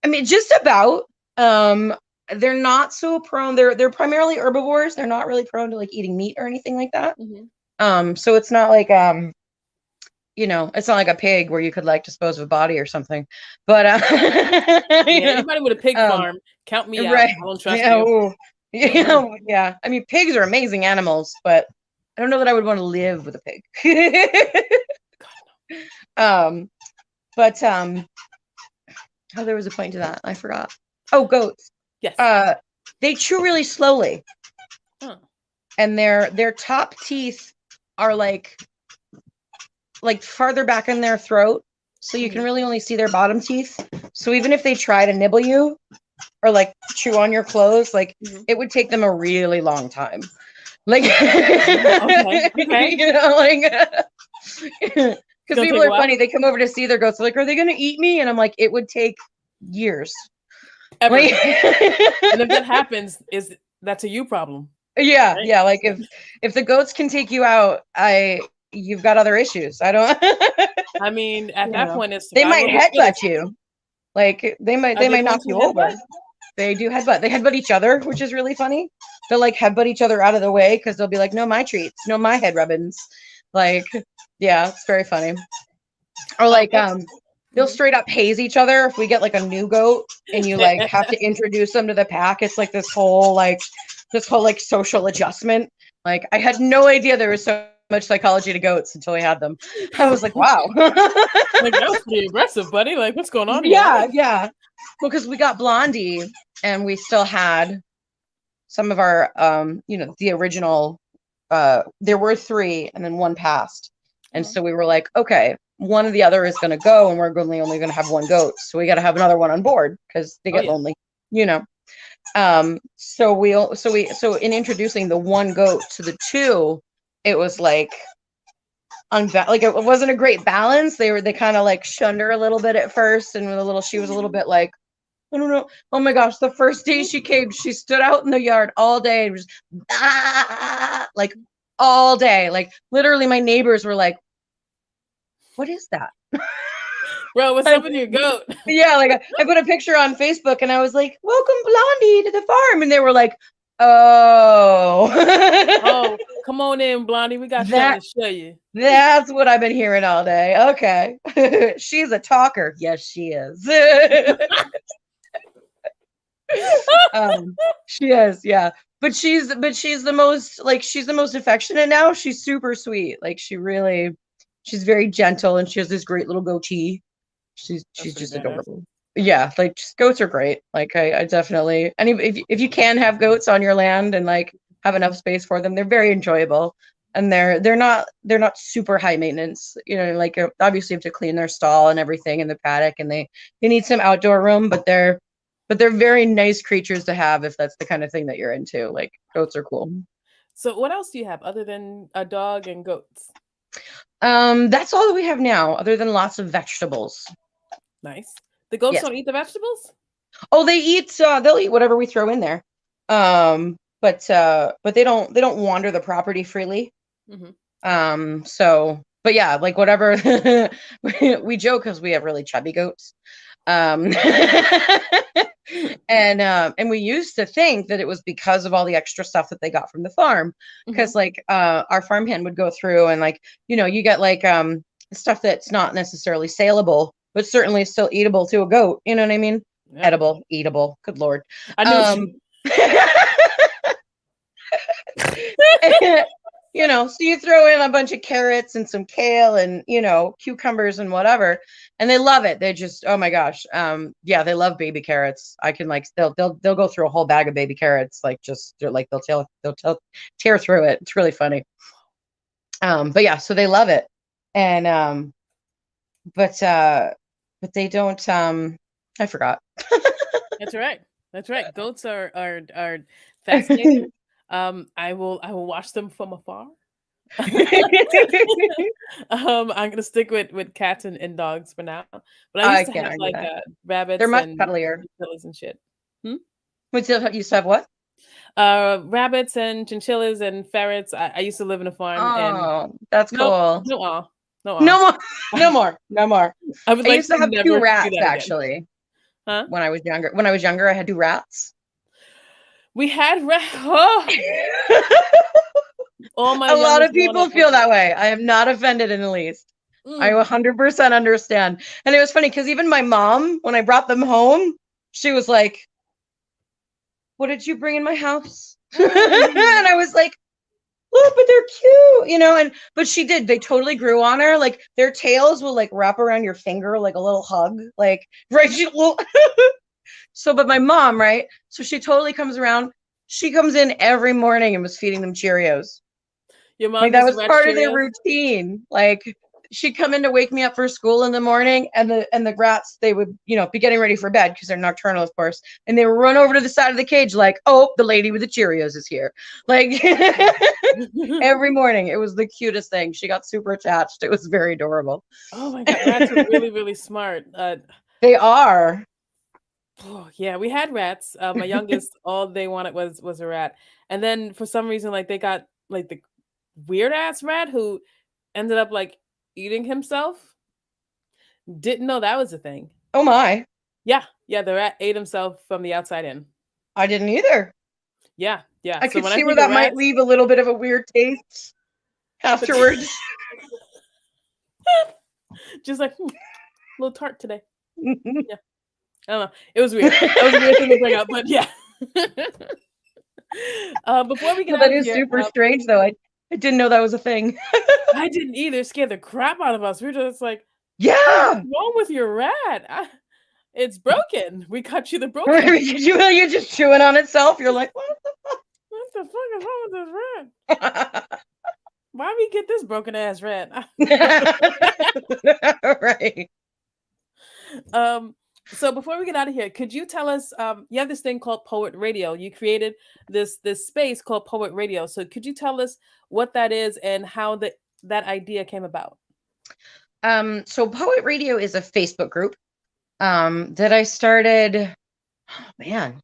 [SPEAKER 2] I mean, just about. Um, they're not so prone. They're primarily herbivores. They're not really prone to like eating meat or anything like that.
[SPEAKER 1] Mm-hmm.
[SPEAKER 2] So it's not like it's not like a pig where you could like dispose of a body or something. But
[SPEAKER 1] Yeah, anybody with a pig
[SPEAKER 2] um,
[SPEAKER 1] farm, count me out.
[SPEAKER 2] right.
[SPEAKER 1] I don't trust
[SPEAKER 2] Yeah,
[SPEAKER 1] you.
[SPEAKER 2] ooh. Yeah. I mean, pigs are amazing animals, but I don't know that I would want to live with a pig. um, but oh, there was a point to that. I forgot. Oh, goats.
[SPEAKER 1] Yes.
[SPEAKER 2] They chew really slowly, and their top teeth are like farther back in their throat, so you can really only see their bottom teeth. So even if they try to nibble you or like chew on your clothes, like it would take them a really long time. Like,
[SPEAKER 1] okay.
[SPEAKER 2] Because people are funny. They come over to see their goats. They're like, are they going to eat me? And I'm like, it would take years.
[SPEAKER 1] Ever. And if that happens, that's a you problem.
[SPEAKER 2] Yeah, right? Yeah. Like if the goats can take you out, you've got other issues. I don't.
[SPEAKER 1] I mean, at that point,
[SPEAKER 2] they might headbutt you. Like they might knock you over. They do headbutt. They headbutt each other, which is really funny. They'll like headbutt each other out of the way because they'll be like, no, my treats, no, my head rubbins. Like, yeah, it's very funny. Or like they'll straight up haze each other if we get like a new goat and you like have to introduce them to the pack. It's like this whole social adjustment. Like I had no idea there was so much psychology to goats until we had them. I was like, wow.
[SPEAKER 1] Like that was pretty aggressive, buddy. Like what's going on here?
[SPEAKER 2] Yeah. Well, because we got Blondie and we still had some of our the original there were 3 and then one passed. And so we were like, okay, one or the other is going to go and we're only going to have one goat. So we got to have another one on board because they get lonely, So in introducing the one goat to the 2, it was like it wasn't a great balance. They kind of like shunned her a little bit at first, and she was a little bit like, I don't know. Oh my gosh, the first day she came, she stood out in the yard all day and was like all day. Like literally my neighbors were like, what is that?
[SPEAKER 1] Bro, what's up with your goat?
[SPEAKER 2] Yeah, like I put a picture on Facebook and I was like, welcome Blondie to the farm. And they were like, oh,
[SPEAKER 1] come on in, Blondie. We got something to show you.
[SPEAKER 2] That's what I've been hearing all day. Okay. She's a talker. Yes, she is. She is, yeah. But she's the most affectionate now. She's super sweet. Like she's very gentle and she has this great little goatee. She's just adorable. Yeah, like goats are great. Like I definitely if you can have goats on your land and like have enough space for them, they're very enjoyable. And they're not super high maintenance. Like obviously you have to clean their stall and everything in the paddock, and they need some outdoor room, but they're very nice creatures to have if that's the kind of thing that you're into. Like goats are cool.
[SPEAKER 1] So what else do you have other than a dog and goats?
[SPEAKER 2] That's all that we have now, other than lots of vegetables.
[SPEAKER 1] Nice. The goats don't eat the vegetables?
[SPEAKER 2] Oh, they'll eat whatever we throw in there. But they don't wander the property freely. But yeah, like whatever. we joke because we have really chubby goats. And we used to think that it was because of all the extra stuff that they got from the farm, because like our farmhand would go through and like you get like stuff that's not necessarily saleable but certainly still eatable to a goat, you know what I mean? Yeah. Edible, eatable, good lord. I knew so you throw in a bunch of carrots and some kale and cucumbers and whatever, and they love it. They just, oh my gosh, yeah, they love baby carrots. I can like they'll go through a whole bag of baby carrots, like they'll tear through it. It's really funny. But yeah, so they love it, and but they don't. I forgot.
[SPEAKER 1] That's right. Goats are fascinating. I will watch them from afar. I'm gonna stick with cats and dogs for now. But I used
[SPEAKER 2] I
[SPEAKER 1] to
[SPEAKER 2] can't
[SPEAKER 1] have
[SPEAKER 2] argue
[SPEAKER 1] like
[SPEAKER 2] that. They're
[SPEAKER 1] rabbits
[SPEAKER 2] much
[SPEAKER 1] and
[SPEAKER 2] cuddlier.
[SPEAKER 1] chinchillas and shit. Hmm?
[SPEAKER 2] What's you used to have what?
[SPEAKER 1] Rabbits and chinchillas and ferrets. I used to live in a farm and
[SPEAKER 2] Oh, that's
[SPEAKER 1] no,
[SPEAKER 2] cool.
[SPEAKER 1] no, no,
[SPEAKER 2] No more, no more, no more.
[SPEAKER 1] I would
[SPEAKER 2] I
[SPEAKER 1] like
[SPEAKER 2] used to
[SPEAKER 1] to
[SPEAKER 2] have two
[SPEAKER 1] never do
[SPEAKER 2] rats
[SPEAKER 1] that again.
[SPEAKER 2] actually
[SPEAKER 1] Huh?
[SPEAKER 2] when I was younger. When I was younger, I had two rats.
[SPEAKER 1] We had oh, all my
[SPEAKER 2] A lot
[SPEAKER 1] youngest
[SPEAKER 2] of
[SPEAKER 1] wanted
[SPEAKER 2] people
[SPEAKER 1] was
[SPEAKER 2] feel that way. I am not offended in the least. I
[SPEAKER 1] mm.
[SPEAKER 2] 100% understand. And it was funny because even my mom, when I brought them home, she was like, "What did you bring in my house?" And
[SPEAKER 1] Mm.
[SPEAKER 2] I was like, "Oh, but they're cute, you know." And but she did. They totally grew on her. Like their tails will like wrap around your finger like a little hug, like right. So, but my mom, right? So she totally comes around. She comes in every morning and was feeding them Cheerios.
[SPEAKER 1] Your
[SPEAKER 2] Like
[SPEAKER 1] mom
[SPEAKER 2] that
[SPEAKER 1] gives
[SPEAKER 2] was
[SPEAKER 1] rats
[SPEAKER 2] part of their
[SPEAKER 1] Cheerios.
[SPEAKER 2] routine. Like she'd come in to wake me up for school in the morning, and the rats, they would, be getting ready for bed because they're nocturnal, of course, and they would run over to the side of the cage like, "Oh, the lady with the Cheerios is here!" Like every morning, it was the cutest thing. She got super attached. It was very adorable.
[SPEAKER 1] Oh my god, rats are really really smart.
[SPEAKER 2] They are.
[SPEAKER 1] Oh, yeah, we had rats. My youngest, all they wanted was a rat, and then for some reason, like they got like the weird ass rat who ended up like eating himself. Didn't know that was a thing.
[SPEAKER 2] Oh my!
[SPEAKER 1] Yeah, yeah, the rat ate himself from the outside in.
[SPEAKER 2] I didn't either.
[SPEAKER 1] Yeah, yeah.
[SPEAKER 2] I
[SPEAKER 1] So
[SPEAKER 2] could
[SPEAKER 1] when I
[SPEAKER 2] see where
[SPEAKER 1] think of
[SPEAKER 2] that might
[SPEAKER 1] rats,
[SPEAKER 2] leave a little bit of a weird taste afterwards.
[SPEAKER 1] just like a little tart today. Yeah, I don't know. It was weird. That was a weird thing to bring up, but yeah. Before we get
[SPEAKER 2] No,
[SPEAKER 1] out
[SPEAKER 2] that
[SPEAKER 1] of
[SPEAKER 2] is
[SPEAKER 1] here,
[SPEAKER 2] super strange, though. I didn't know that was a thing.
[SPEAKER 1] I didn't either. Scared the crap out of us. We were just like, "What's
[SPEAKER 2] Yeah.
[SPEAKER 1] wrong with your rat? It's broken. We cut you the broken one.
[SPEAKER 2] You're just chewing on itself. You're like, what
[SPEAKER 1] What the fuck is wrong with this rat?
[SPEAKER 2] the
[SPEAKER 1] Why we get this broken ass rat?"
[SPEAKER 2] Right.
[SPEAKER 1] um. So before we get out of here, could you tell us? You have this thing called Poet Radio. You created this space called Poet Radio. So could you tell us what that is and how that idea came about?
[SPEAKER 2] So Poet Radio is a Facebook group that I started, oh man,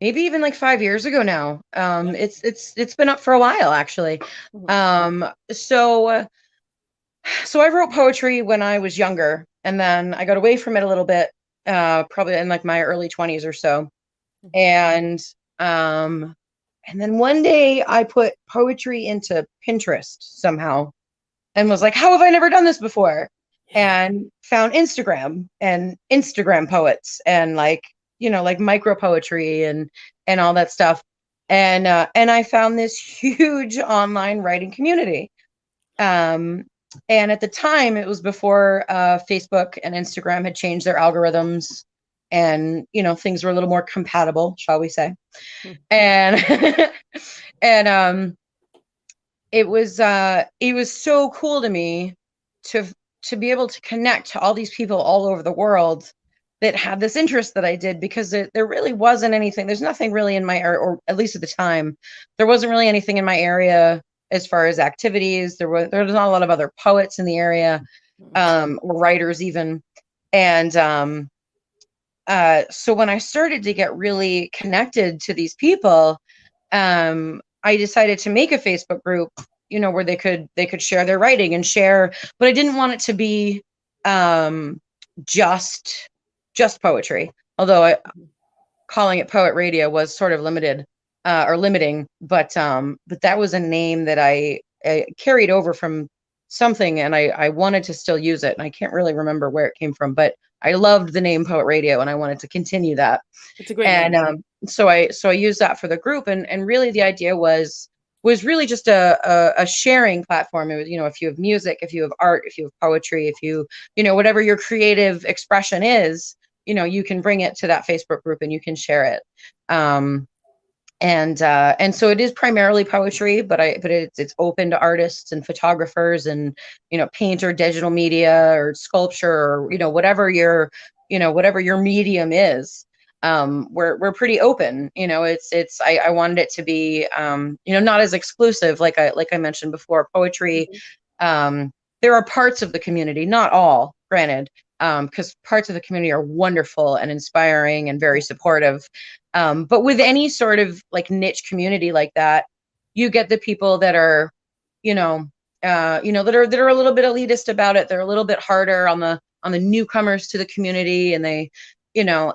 [SPEAKER 2] maybe even like 5 years ago now.
[SPEAKER 1] Yeah.
[SPEAKER 2] It's been up for a while actually.
[SPEAKER 1] Mhm.
[SPEAKER 2] So I wrote poetry when I was younger, and then I got away from it a little bit, probably in like my early 20s or so.
[SPEAKER 1] Mhm.
[SPEAKER 2] And um, and then one day I put poetry into Pinterest somehow and was like, how have I never done this before?
[SPEAKER 1] Yeah.
[SPEAKER 2] And found Instagram and Instagram poets and like micro poetry and all that stuff. And I found this huge online writing community. Um, and at the time, it was before Facebook and Instagram had changed their algorithms, and things were a little more compatible, shall we say?
[SPEAKER 1] Hmm.
[SPEAKER 2] And and it was so cool to me to to be able to connect to all these people all over the world that had this interest that I did, because there really wasn't anything. There's nothing really in my area, or at least at the time, there wasn't really anything in my area as far as activities. There was not a lot of other poets in the area,
[SPEAKER 1] Mhm.
[SPEAKER 2] or writers even. And so when I started to get really connected to these people, I decided to make a Facebook group, where they could share their writing and share, but I didn't want it to be um, just poetry. Although calling it Poet Radio was sort of limited, or limiting, but that was a name that I carried over from something, and I wanted to still use it, and I can't really remember where it came from, but I loved the name Poet Radio, and I wanted to continue that.
[SPEAKER 1] It's a great
[SPEAKER 2] And
[SPEAKER 1] name.
[SPEAKER 2] so I used that for the group, and really the idea was really just a sharing platform. It was, if you have music, if you have art, if you have poetry, if whatever your creative expression is, you can bring it to that Facebook group and you can share it. And so it is primarily poetry, but it's open to artists and photographers and paint or digital media or sculpture, or whatever your medium is. we're pretty open. I wanted it to be, not as exclusive, like I mentioned before. Poetry, there are parts of the community, not all, granted, because parts of the community are wonderful and inspiring and very supportive. But with any sort of like niche community like that, you get the people that are, that are a little bit elitist about it. They're a little bit harder on the newcomers to the community, and they, and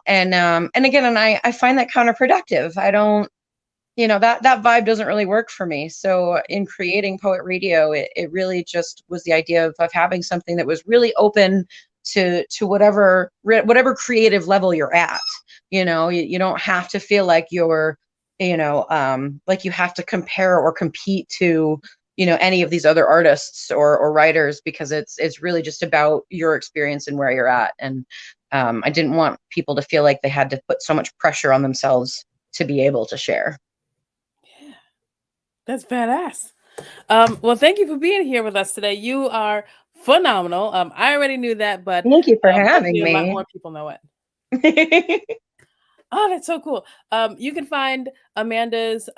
[SPEAKER 2] again, and I find that counterproductive. I don't, that vibe doesn't really work for me. So in creating Poet Radio, it really just was the idea of having something that was really open to whatever creative level you're at. You don't have to feel like you're, like you have to compare or compete to, any of these other artists or writers, because it's really just about your experience and where you're at. And I didn't want people to feel like they had to put so much pressure on themselves to be able to share.
[SPEAKER 1] Yeah, that's badass. Well, thank you for being here with us today. You are phenomenal. I already knew that, but
[SPEAKER 2] Thank you for having
[SPEAKER 1] a lot
[SPEAKER 2] me.
[SPEAKER 1] more people know it. Oh, that's so cool. You can find Amanda's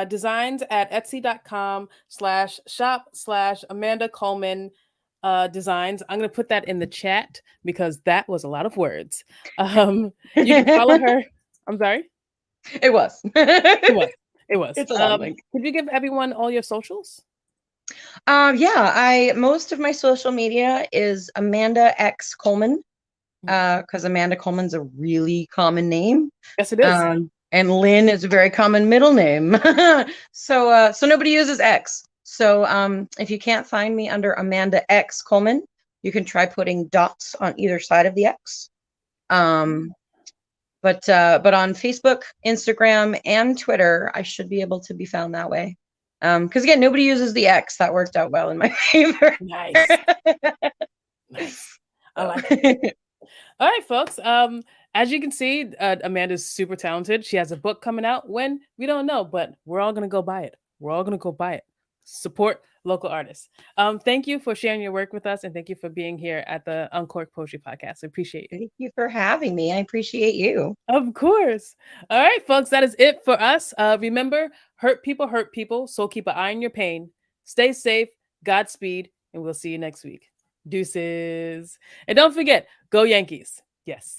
[SPEAKER 1] designs at etsy.com/shop/Amanda Coleman designs. I'm going to put that in the chat because that was a lot of words. You can follow her. I'm sorry.
[SPEAKER 2] It was.
[SPEAKER 1] It was.
[SPEAKER 2] It's a long link.
[SPEAKER 1] Could you give everyone all your socials?
[SPEAKER 2] Yeah, most of my social media is Amanda X Coleman, because Amanda Coleman's a really common name.
[SPEAKER 1] Yes, it is.
[SPEAKER 2] And Lynn is a very common middle name. So nobody uses X. So if you can't find me under Amanda X Coleman, you can try putting dots on either side of the X. But on Facebook, Instagram, and Twitter, I should be able to be found that way. Because again, nobody uses the X. That worked out well in my favor.
[SPEAKER 1] Nice. Nice. I like it. All right, folks. As you can see, Amanda's super talented. She has a book coming out when we don't know, but we're all gonna go buy it. We're all gonna go buy it. Support local artists. Thank you for sharing your work with us, and thank you for being here at the Uncorked Poetry Podcast. I appreciate you.
[SPEAKER 2] Thank you for having me. I appreciate you.
[SPEAKER 1] Of course. All right, folks, that is it for us. Remember, hurt people, so keep an eye on your pain. Stay safe, Godspeed, and we'll see you next week. Deuces. And don't forget, go Yankees. Yes.